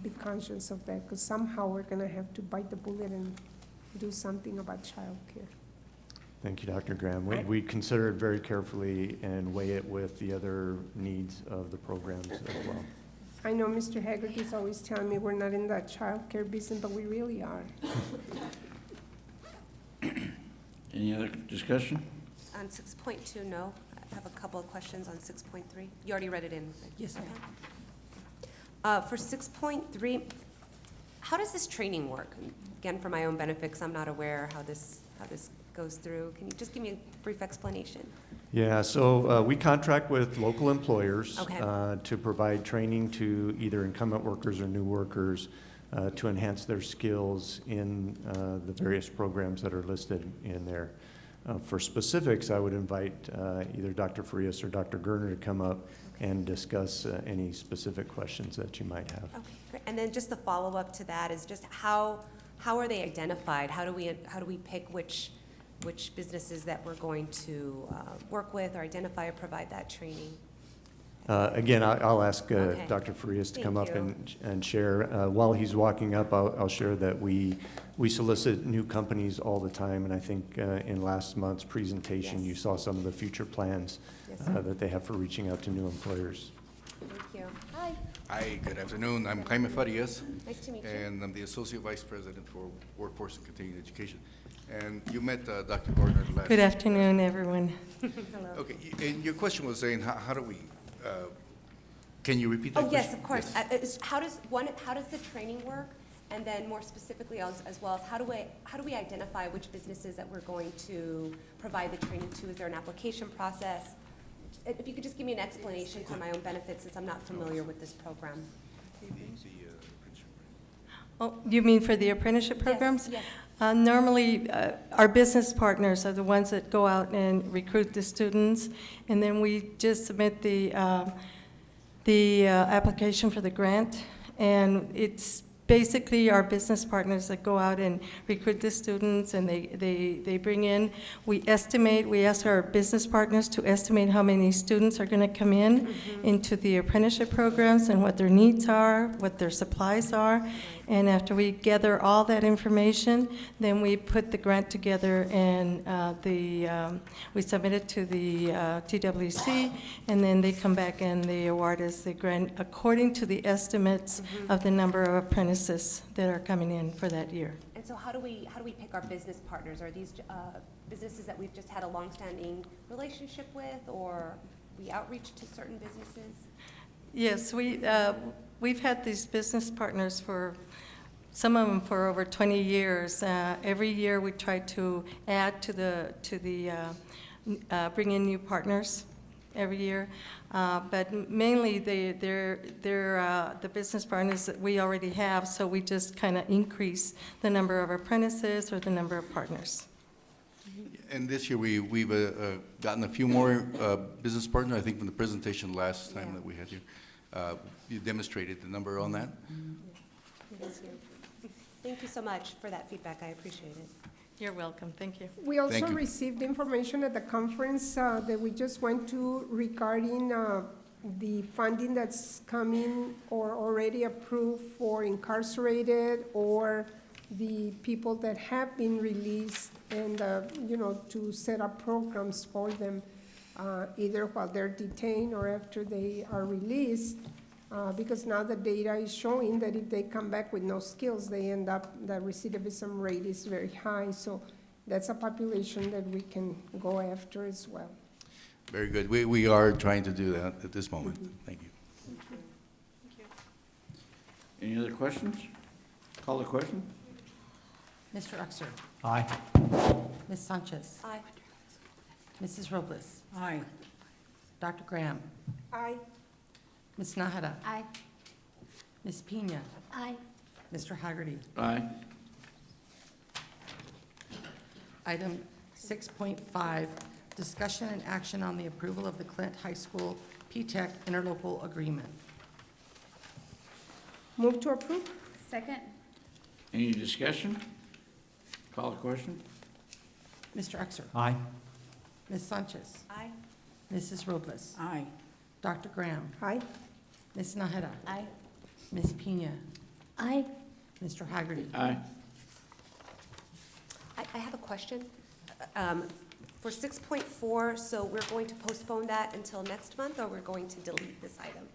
[SPEAKER 4] be conscious of that, because somehow we're gonna have to bite the bullet and do something about childcare.
[SPEAKER 20] Thank you, Dr. Graham. We consider it very carefully and weigh it with the other needs of the programs as well.
[SPEAKER 4] I know Mr. Haggerty's always telling me we're not in that childcare business, but we really are.
[SPEAKER 1] Any other discussion?
[SPEAKER 6] On 6.2, no. I have a couple of questions on 6.3. You already read it in. Right?
[SPEAKER 3] Yes, ma'am.
[SPEAKER 6] For 6.3, how does this training work? Again, for my own benefit, because I'm not aware how this goes through. Can you just give me a brief explanation?
[SPEAKER 20] Yeah, so we contract with local employers
[SPEAKER 6] Okay.
[SPEAKER 20] to provide training to either incumbent workers or new workers to enhance their skills in the various programs that are listed in there. For specifics, I would invite either Dr. Frias or Dr. Gerner to come up and discuss any specific questions that you might have.
[SPEAKER 6] Okay, great. And then just the follow-up to that is just how are they identified? How do we pick which businesses that we're going to work with or identify or provide that training?
[SPEAKER 20] Again, I'll ask
[SPEAKER 6] Okay.
[SPEAKER 20] Dr. Frias to come
[SPEAKER 6] Thank
[SPEAKER 20] up
[SPEAKER 6] you.
[SPEAKER 20] and share. While he's walking up, I'll share that we solicit new companies all the time, and I think in last month's presentation,
[SPEAKER 6] Yes.
[SPEAKER 20] you saw some of the future plans
[SPEAKER 6] Yes, sir.
[SPEAKER 20] that they have for reaching out to new employers.
[SPEAKER 6] Thank you. Hi.
[SPEAKER 21] Hi, good afternoon. I'm Jaime Farias.
[SPEAKER 6] Nice to meet you.
[SPEAKER 21] And I'm the Associate Vice President for Workforce and Continuing Education. And you met Dr. Gardner last.
[SPEAKER 22] Good afternoon, everyone.
[SPEAKER 6] Hello.
[SPEAKER 21] Okay, and your question was saying, how do we, can you repeat that
[SPEAKER 6] Oh,
[SPEAKER 21] question?
[SPEAKER 6] yes, of course. How does the training work? And then more specifically as well as how do we identify which businesses that we're going to provide the training to? Is there an application process? If you could just give me an explanation for my own benefit, since I'm not familiar with this program.
[SPEAKER 22] Oh, you mean for the apprenticeship programs?
[SPEAKER 6] Yes.
[SPEAKER 22] Normally, our business partners are the ones that go out and recruit the students, and then we just submit the application for the grant, and it's basically our business partners that go out and recruit the students, and they bring in, we ask our business partners to estimate how many students are going to come in into the apprenticeship programs and what their needs are, what their supplies are. And after we gather all that information, then we put the grant together and we submit it to the TWC, and then they come back and they award us the grant according to the estimates of the number of apprentices that are coming in for that year.
[SPEAKER 6] And so how do we pick our business partners? Are these businesses that we've just had a longstanding relationship with, or we outreach to certain businesses?
[SPEAKER 22] Yes, we've had these business partners for, some of them for over 20 years. Every year we try to add to the bring in new partners every year. But mainly, they're the business partners that we already have, so we just kind of increase the number of apprentices or the number of partners.
[SPEAKER 21] And this year, we've gotten a few more business partners, I think from the presentation last time that we had you. You demonstrated the number on that.
[SPEAKER 6] Thank you so much for that feedback. I appreciate it.
[SPEAKER 22] You're welcome. Thank you.
[SPEAKER 4] We also
[SPEAKER 21] Thank you.
[SPEAKER 4] received information at the conference that we just went to regarding the funding that's coming or already approved for incarcerated or the people that have been released and, you know, to set up programs for them, either while they're detained or after they are released. Because now the data is showing that if they come back with no skills, they end up, the recidivism rate is very high. So that's a population that we can go after as well.
[SPEAKER 21] Very good. We are trying to do that at this moment. Thank you.
[SPEAKER 1] Any other questions? Call the question?
[SPEAKER 3] Mr. Uxer.
[SPEAKER 5] Aye.
[SPEAKER 3] Ms. Sanchez.
[SPEAKER 6] Aye.
[SPEAKER 3] Mrs. Robles.
[SPEAKER 7] Aye.
[SPEAKER 3] Dr. Graham.
[SPEAKER 4] Aye.
[SPEAKER 3] Ms. Nájera.
[SPEAKER 15] Aye.
[SPEAKER 3] Ms. Pina.
[SPEAKER 10] Aye.
[SPEAKER 3] Mr. Haggerty.
[SPEAKER 1] Aye.
[SPEAKER 3] Item 6.5, discussion and action on the approval of the Clint High School P-TECH interlocal agreement.
[SPEAKER 4] Move to approve?
[SPEAKER 15] Second?
[SPEAKER 1] Any discussion? Call the question?
[SPEAKER 3] Mr. Uxer.
[SPEAKER 5] Aye.
[SPEAKER 3] Ms. Sanchez.
[SPEAKER 6] Aye.
[SPEAKER 3] Mrs. Robles.
[SPEAKER 7] Aye.
[SPEAKER 3] Dr. Graham.
[SPEAKER 4] Aye.
[SPEAKER 3] Ms. Nájera.
[SPEAKER 6] Aye.
[SPEAKER 3] Ms. Pina.
[SPEAKER 10] Aye.
[SPEAKER 3] Mr. Haggerty.
[SPEAKER 1] Aye.
[SPEAKER 6] I have a question. For 6.4, so we're going to postpone that until next month, or we're going to delete this item?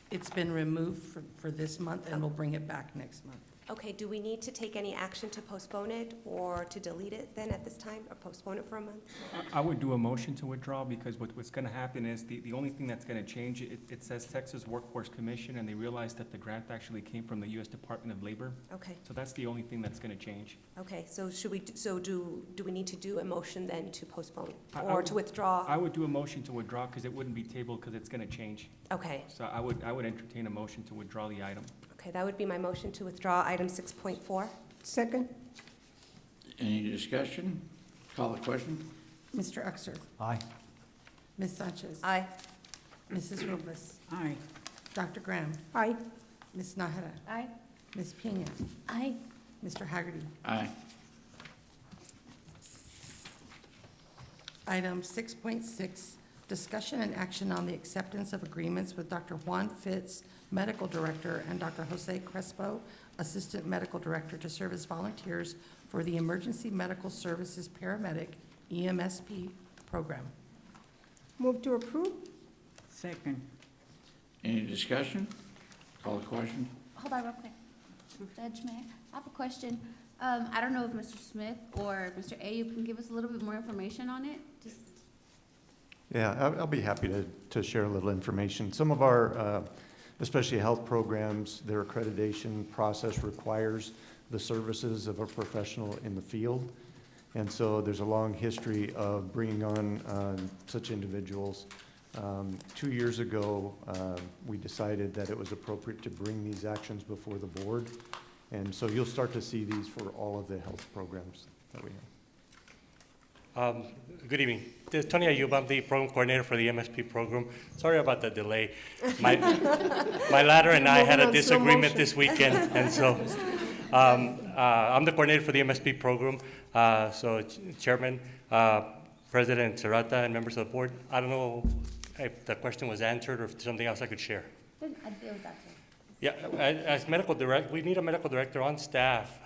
[SPEAKER 3] It's been removed for this month, and we'll bring it back next month.
[SPEAKER 6] Okay, do we need to take any action to postpone it or to delete it then at this time, or postpone it for a month?
[SPEAKER 19] I would do a motion to withdraw, because what's gonna happen is, the only thing that's gonna change, it says Texas Workforce Commission, and they realized that the grant actually came from the U.S. Department of Labor.
[SPEAKER 6] Okay,
[SPEAKER 19] So that's the only thing that's gonna change.
[SPEAKER 6] okay, so should we, do we need to do a motion then to postpone
[SPEAKER 19] I
[SPEAKER 6] or
[SPEAKER 19] would-
[SPEAKER 6] to withdraw?
[SPEAKER 19] I would do a motion to withdraw, because it wouldn't be tabled, because it's gonna change.
[SPEAKER 6] Okay,
[SPEAKER 19] So I would entertain a motion to withdraw the item.
[SPEAKER 6] okay, that would be my motion to withdraw item 6.4.
[SPEAKER 4] Second?
[SPEAKER 1] Any discussion? Call the question?
[SPEAKER 3] Mr. Uxer.
[SPEAKER 5] Aye.
[SPEAKER 3] Ms. Sanchez.
[SPEAKER 6] Aye.
[SPEAKER 3] Mrs. Robles.
[SPEAKER 7] Aye.
[SPEAKER 3] Dr. Graham.
[SPEAKER 4] Aye.
[SPEAKER 3] Ms. Nájera.
[SPEAKER 15] Aye.
[SPEAKER 3] Ms. Pina.
[SPEAKER 10] Aye.
[SPEAKER 3] Mr. Haggerty.
[SPEAKER 1] Aye.
[SPEAKER 3] Item 6.6, discussion and action on the acceptance of agreements with Dr. Juan Fitz, Medical Director, and Dr. Jose Crespo, Assistant Medical Director, to serve as volunteers for the Emergency Medical Services Paramedic, EMSP, program.
[SPEAKER 4] Move to approve?
[SPEAKER 7] Second.
[SPEAKER 1] Any discussion? Call the question?
[SPEAKER 15] Hold on real quick. Judge, Mayor, I have a question. I don't know if Mr. Smith or Mr. Ayub can give us a little bit more information on it, just.
[SPEAKER 20] Yeah, I'll be happy to share a little information. Some of our, especially health programs, their accreditation process requires the services of a professional in the field. And so there's a long history of bringing on such individuals. 2 years ago, we decided that it was appropriate to bring these actions before the board. And so you'll start to see these for all of the health programs that we have.
[SPEAKER 2] Good evening. This is Tony Ayub. I'm the program coordinator for the MSP program. Sorry about the delay. My ladder and I had a disagreement this weekend, and so I'm the coordinator for the MSP program. So Chairman, President Serrata, and members of the board, I don't know if the question was answered or if there's something else I could share. Yeah, as medical director, we need a medical director on staff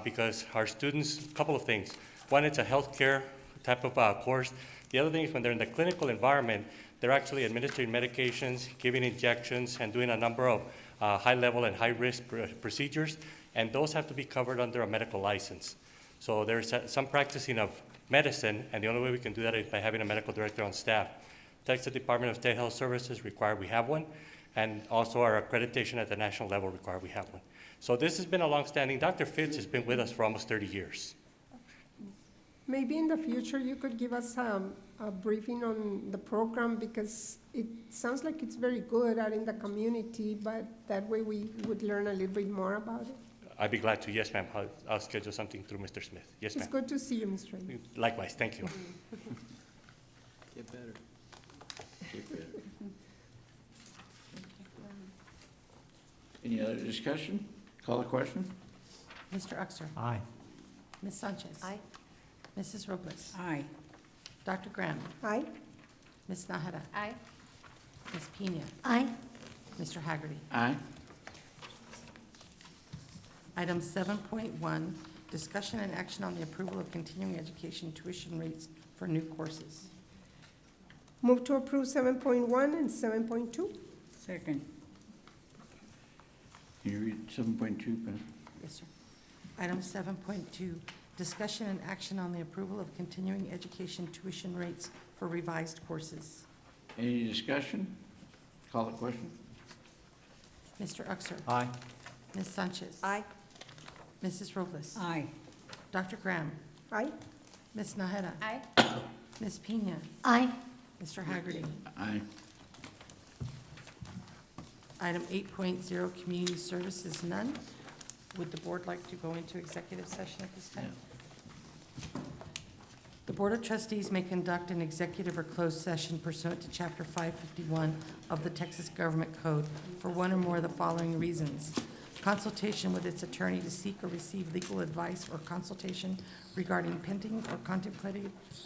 [SPEAKER 2] because our students, a couple of things. One, it's a healthcare type of course. The other thing is when they're in the clinical environment, they're actually administering medications, giving injections, and doing a number of high-level and high-risk procedures, and those have to be covered under a medical license. So there's some practicing of medicine, and the only way we can do that is by having a medical director on staff. Texas Department of State Health Services require we have one, and also our accreditation at the national level require we have one. So this has been a long-standing. Dr. Fitz has been with us for almost 30 years.
[SPEAKER 4] Maybe in the future you could give us a briefing on the program, because it sounds like it's very good out in the community, but that way we would learn a little bit more about it.
[SPEAKER 2] I'd be glad to. Yes, ma'am. I'll schedule something through Mr. Smith. Yes,
[SPEAKER 4] It's
[SPEAKER 2] ma'am.
[SPEAKER 4] good to see you, Mr. Ray.
[SPEAKER 2] Likewise. Thank you.
[SPEAKER 5] Get better. Get better.
[SPEAKER 1] Any other discussion? Call the question?
[SPEAKER 3] Mr. Uxer?
[SPEAKER 5] Aye.
[SPEAKER 3] Ms. Sanchez?
[SPEAKER 6] Aye.
[SPEAKER 3] Mrs. Robles?
[SPEAKER 7] Aye.
[SPEAKER 3] Dr. Graham?
[SPEAKER 4] Aye.
[SPEAKER 3] Ms. Nahara?
[SPEAKER 15] Aye.
[SPEAKER 3] Ms. Pena?
[SPEAKER 10] Aye.
[SPEAKER 3] Mr. Haggerty?
[SPEAKER 1] Aye.
[SPEAKER 3] Item 7.1, discussion and action on the approval of continuing education tuition rates for new courses.
[SPEAKER 4] Move to approve 7.1 and 7.2.
[SPEAKER 7] Second.
[SPEAKER 1] Can you read 7.2, Ben?
[SPEAKER 3] Yes, sir. Item 7.2, discussion and action on the approval of continuing education tuition rates for revised courses.
[SPEAKER 1] Any discussion? Call the question?
[SPEAKER 3] Mr. Uxer?
[SPEAKER 5] Aye.
[SPEAKER 3] Ms. Sanchez?
[SPEAKER 6] Aye.
[SPEAKER 3] Mrs. Robles?
[SPEAKER 7] Aye.
[SPEAKER 3] Dr. Graham?
[SPEAKER 4] Aye.
[SPEAKER 3] Ms. Nahara?
[SPEAKER 15] Aye.
[SPEAKER 3] Ms. Pena?
[SPEAKER 10] Aye.
[SPEAKER 3] Mr. Haggerty?
[SPEAKER 1] Aye.
[SPEAKER 3] Item 8.0, community services, none. Would the board like to go into executive session at this time? The Board of Trustees may conduct an executive or closed session pursuant to Chapter 551 of the Texas Government Code for one or more of the following reasons: consultation with its attorney to seek or receive legal advice, or consultation regarding pending or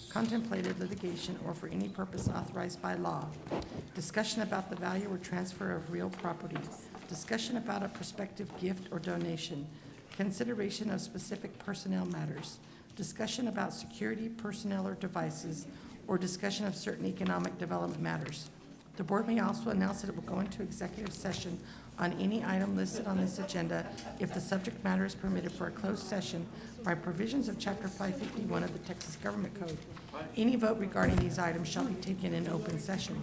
[SPEAKER 3] contemplated litigation, or for any purpose authorized by law; discussion about the value or transfer of real property; discussion about a prospective gift or donation; consideration of specific personnel matters; discussion about security, personnel, or devices; or discussion of certain economic development matters. The board may also announce that it will go into executive session on any item listed on this agenda if the subject matter is permitted for a closed session by provisions of Chapter 551 of the Texas Government Code. Any vote regarding these items shall be taken in open session.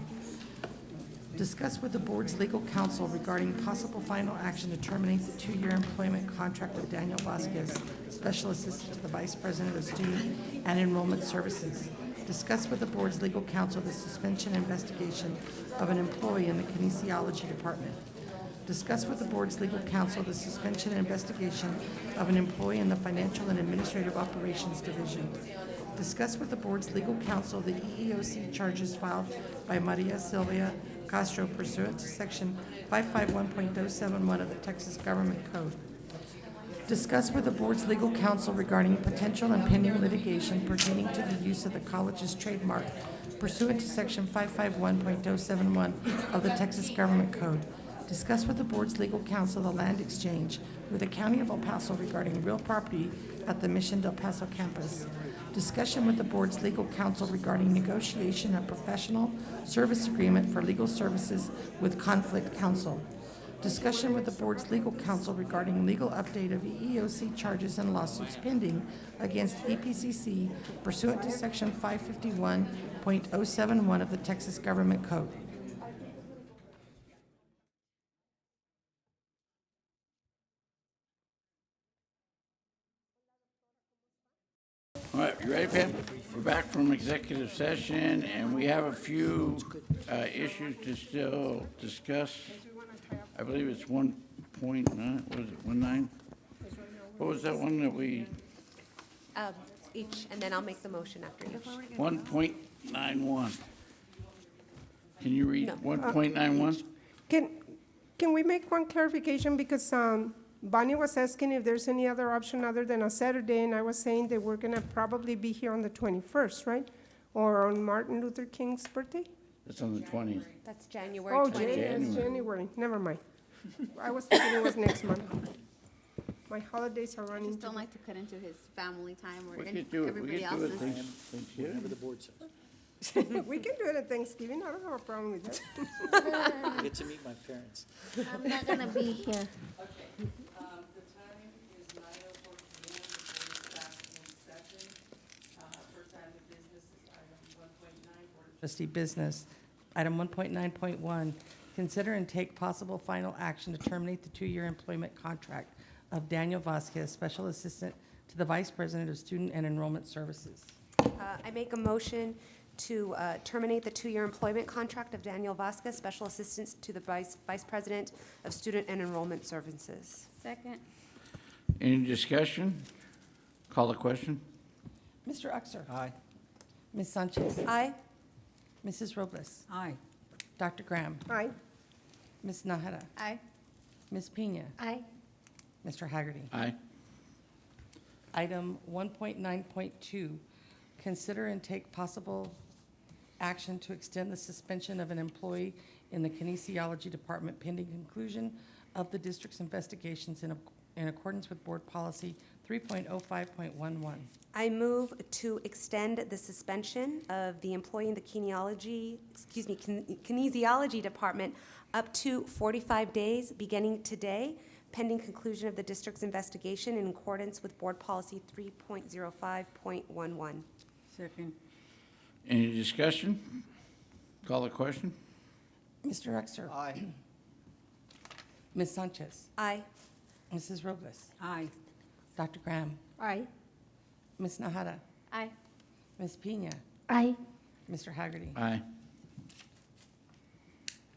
[SPEAKER 3] Discuss with the board's legal counsel regarding possible final action to terminate the 2-year employment contract of Daniel Vasquez, Special Assistant to the Vice President of Student and Enrollment Services. Discuss with the board's legal counsel the suspension investigation of an employee in the kinesiology department. Discuss with the board's legal counsel the suspension and investigation of an employee in the Financial and Administrative Operations Division. Discuss with the board's legal counsel the EEOC charges filed by Maria Silvia Castro pursuant to Section 551.071 of the Texas Government Code. Discuss with the board's legal counsel regarding potential and pending litigation pertaining to the use of the college's trademark pursuant to Section 551.071 of the Texas Government Code. Discuss with the board's legal counsel the land exchange with the County of El Paso regarding real property at the Mission del Paso campus. Discussion with the board's legal counsel regarding negotiation of professional service agreement for legal services with conflict counsel. Discussion with the board's legal counsel regarding legal update of EEOC charges and lawsuits pending against EPCC pursuant to Section 551.071 of the Texas Government Code.
[SPEAKER 1] All right, you ready, Pam? We're back from executive session, and we have a few issues to still discuss. I believe it's 1.9, what is it, 19? What was that one that we,
[SPEAKER 6] Each, and then I'll make the motion after each.
[SPEAKER 1] 1.91? Can you read
[SPEAKER 6] No.
[SPEAKER 1] 1.91?
[SPEAKER 4] Can we make one clarification, because Bonnie was asking if there's any other option other than a Saturday, and I was saying that we're gonna probably be here on the 21st, right? Or on Martin Luther King's birthday?
[SPEAKER 1] It's on the 20th.
[SPEAKER 6] That's January
[SPEAKER 4] Oh,
[SPEAKER 6] 20th.
[SPEAKER 4] it's January, never mind. I was thinking it was next month. My holidays are
[SPEAKER 15] I
[SPEAKER 4] running.
[SPEAKER 15] just don't like to cut into his family time or
[SPEAKER 1] We
[SPEAKER 15] any-
[SPEAKER 1] could do it, we
[SPEAKER 15] everybody
[SPEAKER 1] could do it
[SPEAKER 15] else's.
[SPEAKER 1] Thanksgiving.
[SPEAKER 5] Whatever the board says.
[SPEAKER 4] We can do it at Thanksgiving, I don't have a problem with that.
[SPEAKER 5] I get to meet my parents.
[SPEAKER 10] I'm not gonna be here.
[SPEAKER 3] Trustee business. Item 1.9.1, consider and take possible final action to terminate the 2-year employment contract of Daniel Vasquez, Special Assistant to the Vice President of Student and Enrollment Services.
[SPEAKER 6] I make a motion to terminate the 2-year employment contract of Daniel Vasquez, Special Assistant to the Vice President of Student and Enrollment Services.
[SPEAKER 15] Second.
[SPEAKER 1] Any discussion? Call the question.
[SPEAKER 3] Mr. Uxer.
[SPEAKER 5] Aye.
[SPEAKER 3] Ms. Sanchez.
[SPEAKER 6] Aye.
[SPEAKER 3] Mrs. Robles.
[SPEAKER 7] Aye.
[SPEAKER 3] Dr. Graham.
[SPEAKER 4] Aye.
[SPEAKER 3] Ms. Nahara.
[SPEAKER 15] Aye.
[SPEAKER 3] Ms. Pena.
[SPEAKER 10] Aye.
[SPEAKER 3] Mr. Haggerty.
[SPEAKER 1] Aye.
[SPEAKER 3] Item 1.9.2, consider and take possible action to extend the suspension of an employee in the kinesiology department pending conclusion of the district's investigations in accordance with board policy 3.05.11.
[SPEAKER 6] I move to extend the suspension of the employee in the kinesiology department up to 45 days, beginning today, pending conclusion of the district's investigation in accordance with board policy 3.05.11.
[SPEAKER 7] Second.
[SPEAKER 1] Any discussion? Call the question.
[SPEAKER 3] Mr. Uxer.
[SPEAKER 5] Aye.
[SPEAKER 3] Ms. Sanchez.
[SPEAKER 6] Aye.
[SPEAKER 3] Mrs. Robles.
[SPEAKER 7] Aye.
[SPEAKER 3] Dr. Graham.
[SPEAKER 4] Aye.
[SPEAKER 3] Ms. Nahara.
[SPEAKER 15] Aye.
[SPEAKER 3] Ms. Pena.
[SPEAKER 10] Aye.
[SPEAKER 3] Mr. Haggerty.
[SPEAKER 1] Aye.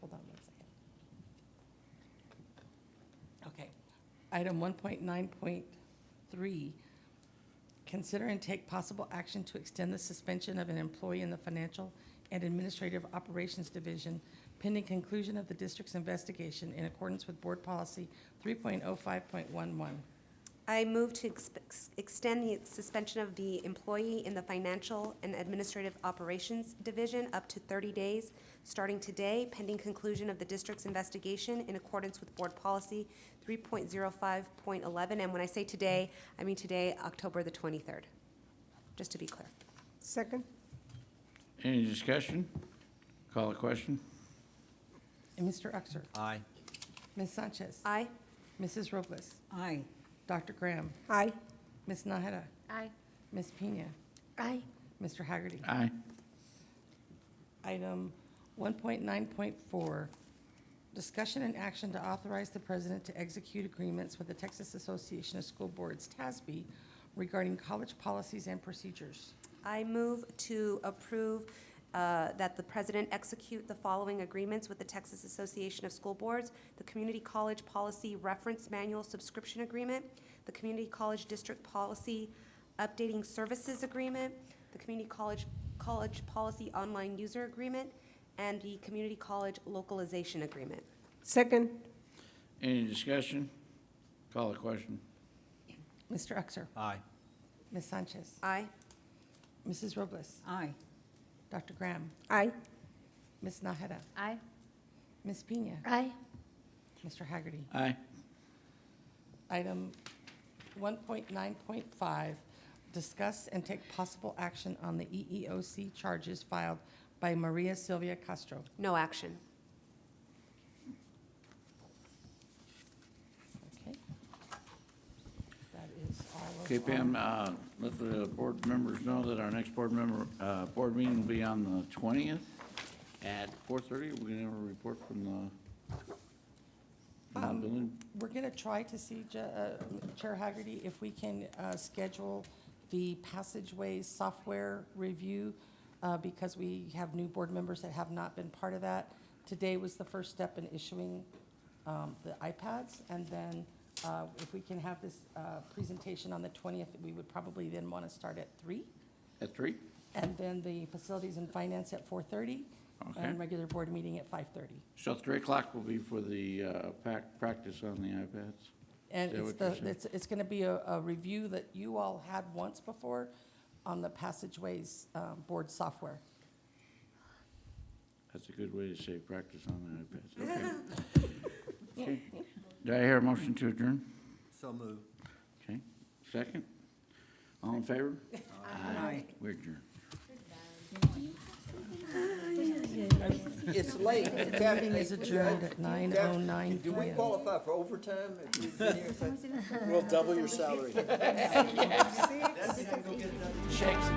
[SPEAKER 3] Hold on one second. Okay. Item 1.9.3, consider and take possible action to extend the suspension of an employee in the Financial and Administrative Operations Division pending conclusion of the district's investigation in accordance with board policy 3.05.11.
[SPEAKER 6] I move to extend the suspension of the employee in the Financial and Administrative Operations Division up to 30 days, starting today, pending conclusion of the district's investigation in accordance with board policy 3.05.11. And when I say today, I mean today, October the 23rd, just to be clear.
[SPEAKER 4] Second.
[SPEAKER 1] Any discussion? Call the question.
[SPEAKER 3] And Mr. Uxer.
[SPEAKER 5] Aye.
[SPEAKER 3] Ms. Sanchez.
[SPEAKER 6] Aye.
[SPEAKER 3] Mrs. Robles.
[SPEAKER 7] Aye.
[SPEAKER 3] Dr. Graham.
[SPEAKER 4] Aye.
[SPEAKER 3] Ms. Nahara.
[SPEAKER 15] Aye.
[SPEAKER 3] Ms. Pena.
[SPEAKER 10] Aye.
[SPEAKER 3] Mr. Haggerty.
[SPEAKER 1] Aye.
[SPEAKER 3] Item 1.9.4, discussion and action to authorize the president to execute agreements with the Texas Association of School Boards, TASB, regarding college policies and procedures.
[SPEAKER 6] I move to approve that the president execute the following agreements with the Texas Association of School Boards: the Community College Policy Reference Manual Subscription Agreement, the Community College District Policy Updating Services Agreement, the Community College Policy Online User Agreement, and the Community College Localization Agreement.
[SPEAKER 4] Second.
[SPEAKER 1] Any discussion? Call the question.
[SPEAKER 3] Mr. Uxer.
[SPEAKER 5] Aye.
[SPEAKER 3] Ms. Sanchez.
[SPEAKER 6] Aye.
[SPEAKER 3] Mrs. Robles.
[SPEAKER 7] Aye.
[SPEAKER 3] Dr. Graham.
[SPEAKER 4] Aye.
[SPEAKER 3] Ms. Nahara.
[SPEAKER 15] Aye.
[SPEAKER 3] Ms. Pena.
[SPEAKER 10] Aye.
[SPEAKER 3] Mr. Haggerty.
[SPEAKER 1] Aye.
[SPEAKER 3] Item 1.9.5, discuss and take possible action on the EEOC charges filed by Maria Silvia Castro.
[SPEAKER 6] No action.
[SPEAKER 3] Okay. That is all of
[SPEAKER 1] Okay, Pam, let the board members know that our next board meeting will be on the 20th at 4:30. We're gonna have a report from the building.
[SPEAKER 3] We're going to try to see, Chair Haggerty, if we can schedule the passageways software review, because we have new board members that have not been part of that. Today was the first step in issuing the iPads, and then if we can have this presentation on the 20th, we would probably then want to start at 3.
[SPEAKER 1] At 3?
[SPEAKER 3] And then the Facilities and Finance at 4:30.
[SPEAKER 1] Okay.
[SPEAKER 3] And regular board meeting at 5:30.
[SPEAKER 1] So 3 o'clock will be for the practice on the iPads?
[SPEAKER 3] And
[SPEAKER 1] Is that what you're saying?
[SPEAKER 3] it's going to be a review that you all had once before on the Passageways board software.
[SPEAKER 1] That's a good way to say practice on the iPads. Okay. Okay. Do I hear a motion to adjourn?
[SPEAKER 5] So moved.
[SPEAKER 1] Okay. Second? All in favor?
[SPEAKER 7] Aye.
[SPEAKER 1] We're adjourned.
[SPEAKER 5] It's late.
[SPEAKER 3] Meeting is adjourned at 9:09
[SPEAKER 5] Do we
[SPEAKER 3] PM.
[SPEAKER 5] qualify for overtime? If we've been here? We'll double your salary.
[SPEAKER 1] Shakes.